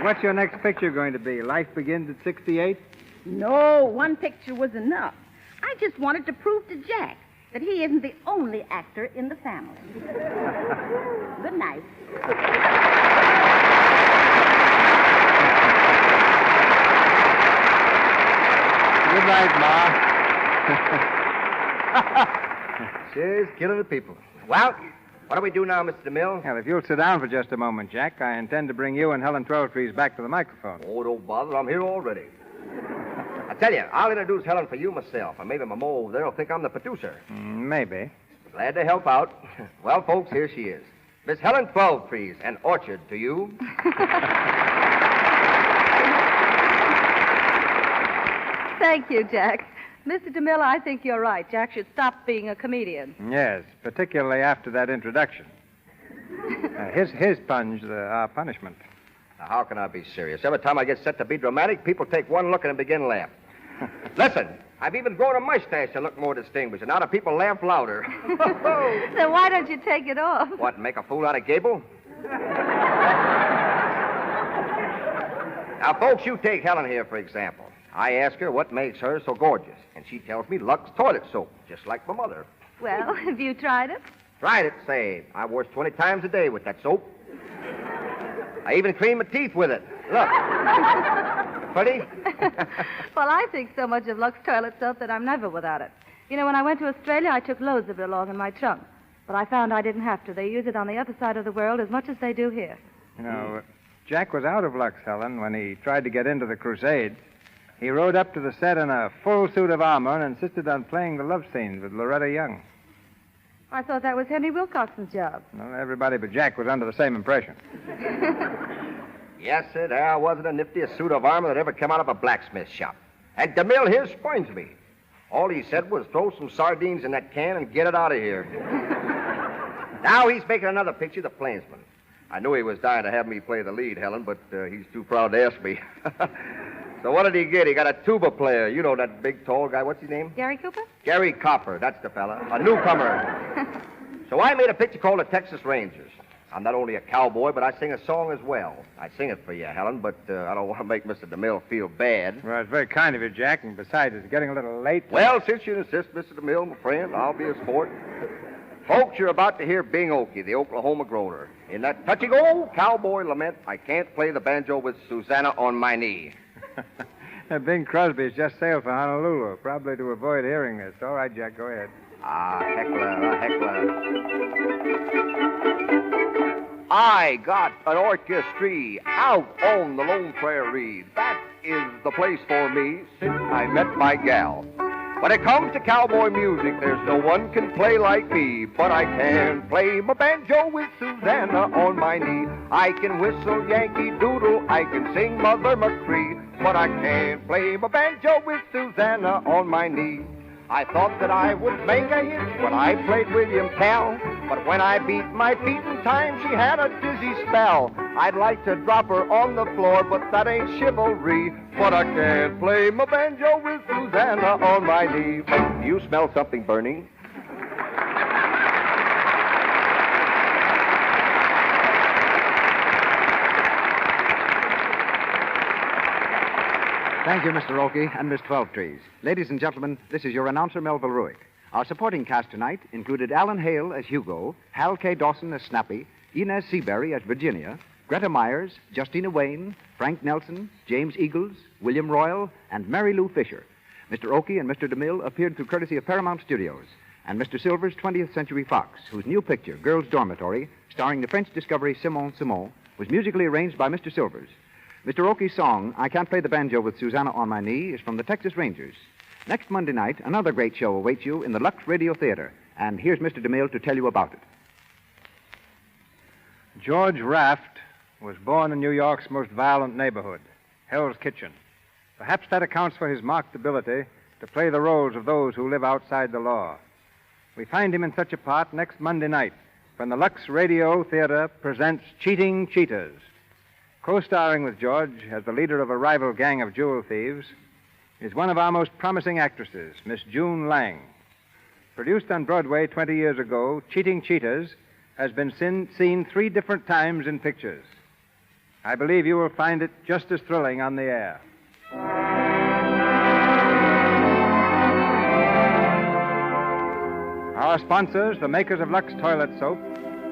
What's your next picture going to be? Life Begins at 68? No, one picture was enough. I just wanted to prove to Jack that he isn't the only actor in the family. Good night. Good night, Ma. She's killing the people. Well, what do we do now, Mr. DeMille? Well, if you'll sit down for just a moment, Jack, I intend to bring you and Helen Twelvetrees back to the microphone. Oh, don't bother. I'm here already. I tell you, I'll introduce Helen for you myself, and maybe my mo over there will think I'm the producer. Maybe. Glad to help out. Well, folks, here she is. Miss Helen Twelvetrees, an orchard to you. Thank you, Jack. Mr. DeMille, I think you're right. Jack should stop being a comedian. Yes, particularly after that introduction. His punch, our punishment. Now, how can I be serious? Every time I get set to be dramatic, people take one look and begin laughing. Listen, I've even grown a mustache to look more distinguished, and now the people laugh louder. Then why don't you take it off? What, make a fool out of Gable? Now, folks, you take Helen here, for example. I ask her what makes her so gorgeous, and she tells me Lux toilet soap, just like my mother. Well, have you tried it? Tried it, say. I wash 20 times a day with that soap. I even clean my teeth with it. Look. Pretty? Well, I think so much of Lux toilet soap that I'm never without it. You know, when I went to Australia, I took loads of it along in my trunk. But I found I didn't have to. They use it on the other side of the world as much as they do here. You know, Jack was out of Lux, Helen, when he tried to get into the Crusades. He rode up to the set in a full suit of armor and insisted on playing the love scenes with Loretta Young. I thought that was Henry Wilcoxon's job. Well, everybody but Jack was under the same impression. Yes, sir, there wasn't a niftiest suit of armor that ever came out of a blacksmith shop. And DeMille here spoils me. All he said was throw some sardines in that can and get it out of here. Now he's making another picture, The Plainsman. I knew he was dying to have me play the lead, Helen, but he's too proud to ask me. So what did he get? He got a tuba player. You know that big, tall guy. What's his name? Gary Cooper? Gary Copper. That's the fella. A newcomer. So I made a picture called The Texas Rangers. I'm not only a cowboy, but I sing a song as well. I sing it for you, Helen, but I don't want to make Mr. DeMille feel bad. Well, it's very kind of you, Jack, and besides, it's getting a little late. Well, since you insist, Mr. DeMille, my friend, I'll be a sport. Folks, you're about to hear Bing Okie, the Oklahoma groaner. In that touching old cowboy lament, I can't play the banjo with Susanna on my knee. Bing Crosby's just sailed for Honolulu, probably to avoid hearing this. All right, Jack, go ahead. Heckler. I got an orchestra out on the Lone Prairie. That is the place for me since I met my gal. When it comes to cowboy music, there's no one can play like me. But I can play my banjo with Susanna on my knee. I can whistle Yankee Doodle, I can sing Mother McCree. But I can't play my banjo with Susanna on my knee. I thought that I would make a hit when I played William Tell. But when I beat my feet in time, she had a dizzy spell. I'd like to drop her on the floor, but that ain't chivalry. But I can't play my banjo with Susanna on my knee. Do you smell something burning? Thank you, Mr. Oakey and Miss Twelvetrees. Ladies and gentlemen, this is your announcer, Melville Ruick. Our supporting cast tonight included Alan Hale as Hugo, Hal K. Dawson as Snappy, Inez Seabury as Virginia, Greta Myers, Justina Wayne, Frank Nelson, James Eagles, William Royal, and Mary Lou Fisher. Mr. Oakey and Mr. DeMille appeared through courtesy of Paramount Studios, and Mr. Silver's 20th Century Fox, whose new picture, Girls' Dormitory, starring the French discovery Simon, was musically arranged by Mr. Silvers. Mr. Oakey's song, I Can't Play the Banjo with Susanna on My Knee, is from the Texas Rangers. Next Monday night, another great show awaits you in the Lux Radio Theatre, and here's Mr. DeMille to tell you about it. George Raft was born in New York's most violent neighborhood, Hell's Kitchen. Perhaps that accounts for his marked ability to play the roles of those who live outside the law. We find him in such a part next Monday night when the Lux Radio Theatre presents Cheating Cheaters. Co-starring with George as the leader of a rival gang of jewel thieves is one of our most promising actresses, Miss June Lang. Produced on Broadway 20 years ago, Cheating Cheaters has been seen 3 different times in pictures. I believe you will find it just as thrilling on the air. Our sponsors, the makers of Lux Toilet Soap,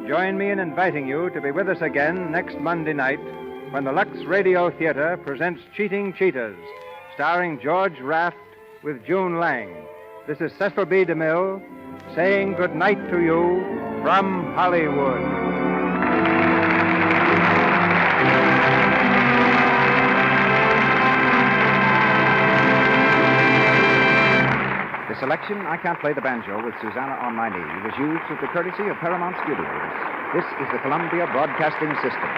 join me in inviting you to be with us again next Monday night when the Lux Radio Theatre presents Cheating Cheaters, starring George Raft with June Lang. This is Cecil B. DeMille saying good night to you from Hollywood. The selection, I Can't Play the Banjo with Susanna on My Knee, was used with the courtesy of Paramount Studios. This is the Columbia Broadcasting System.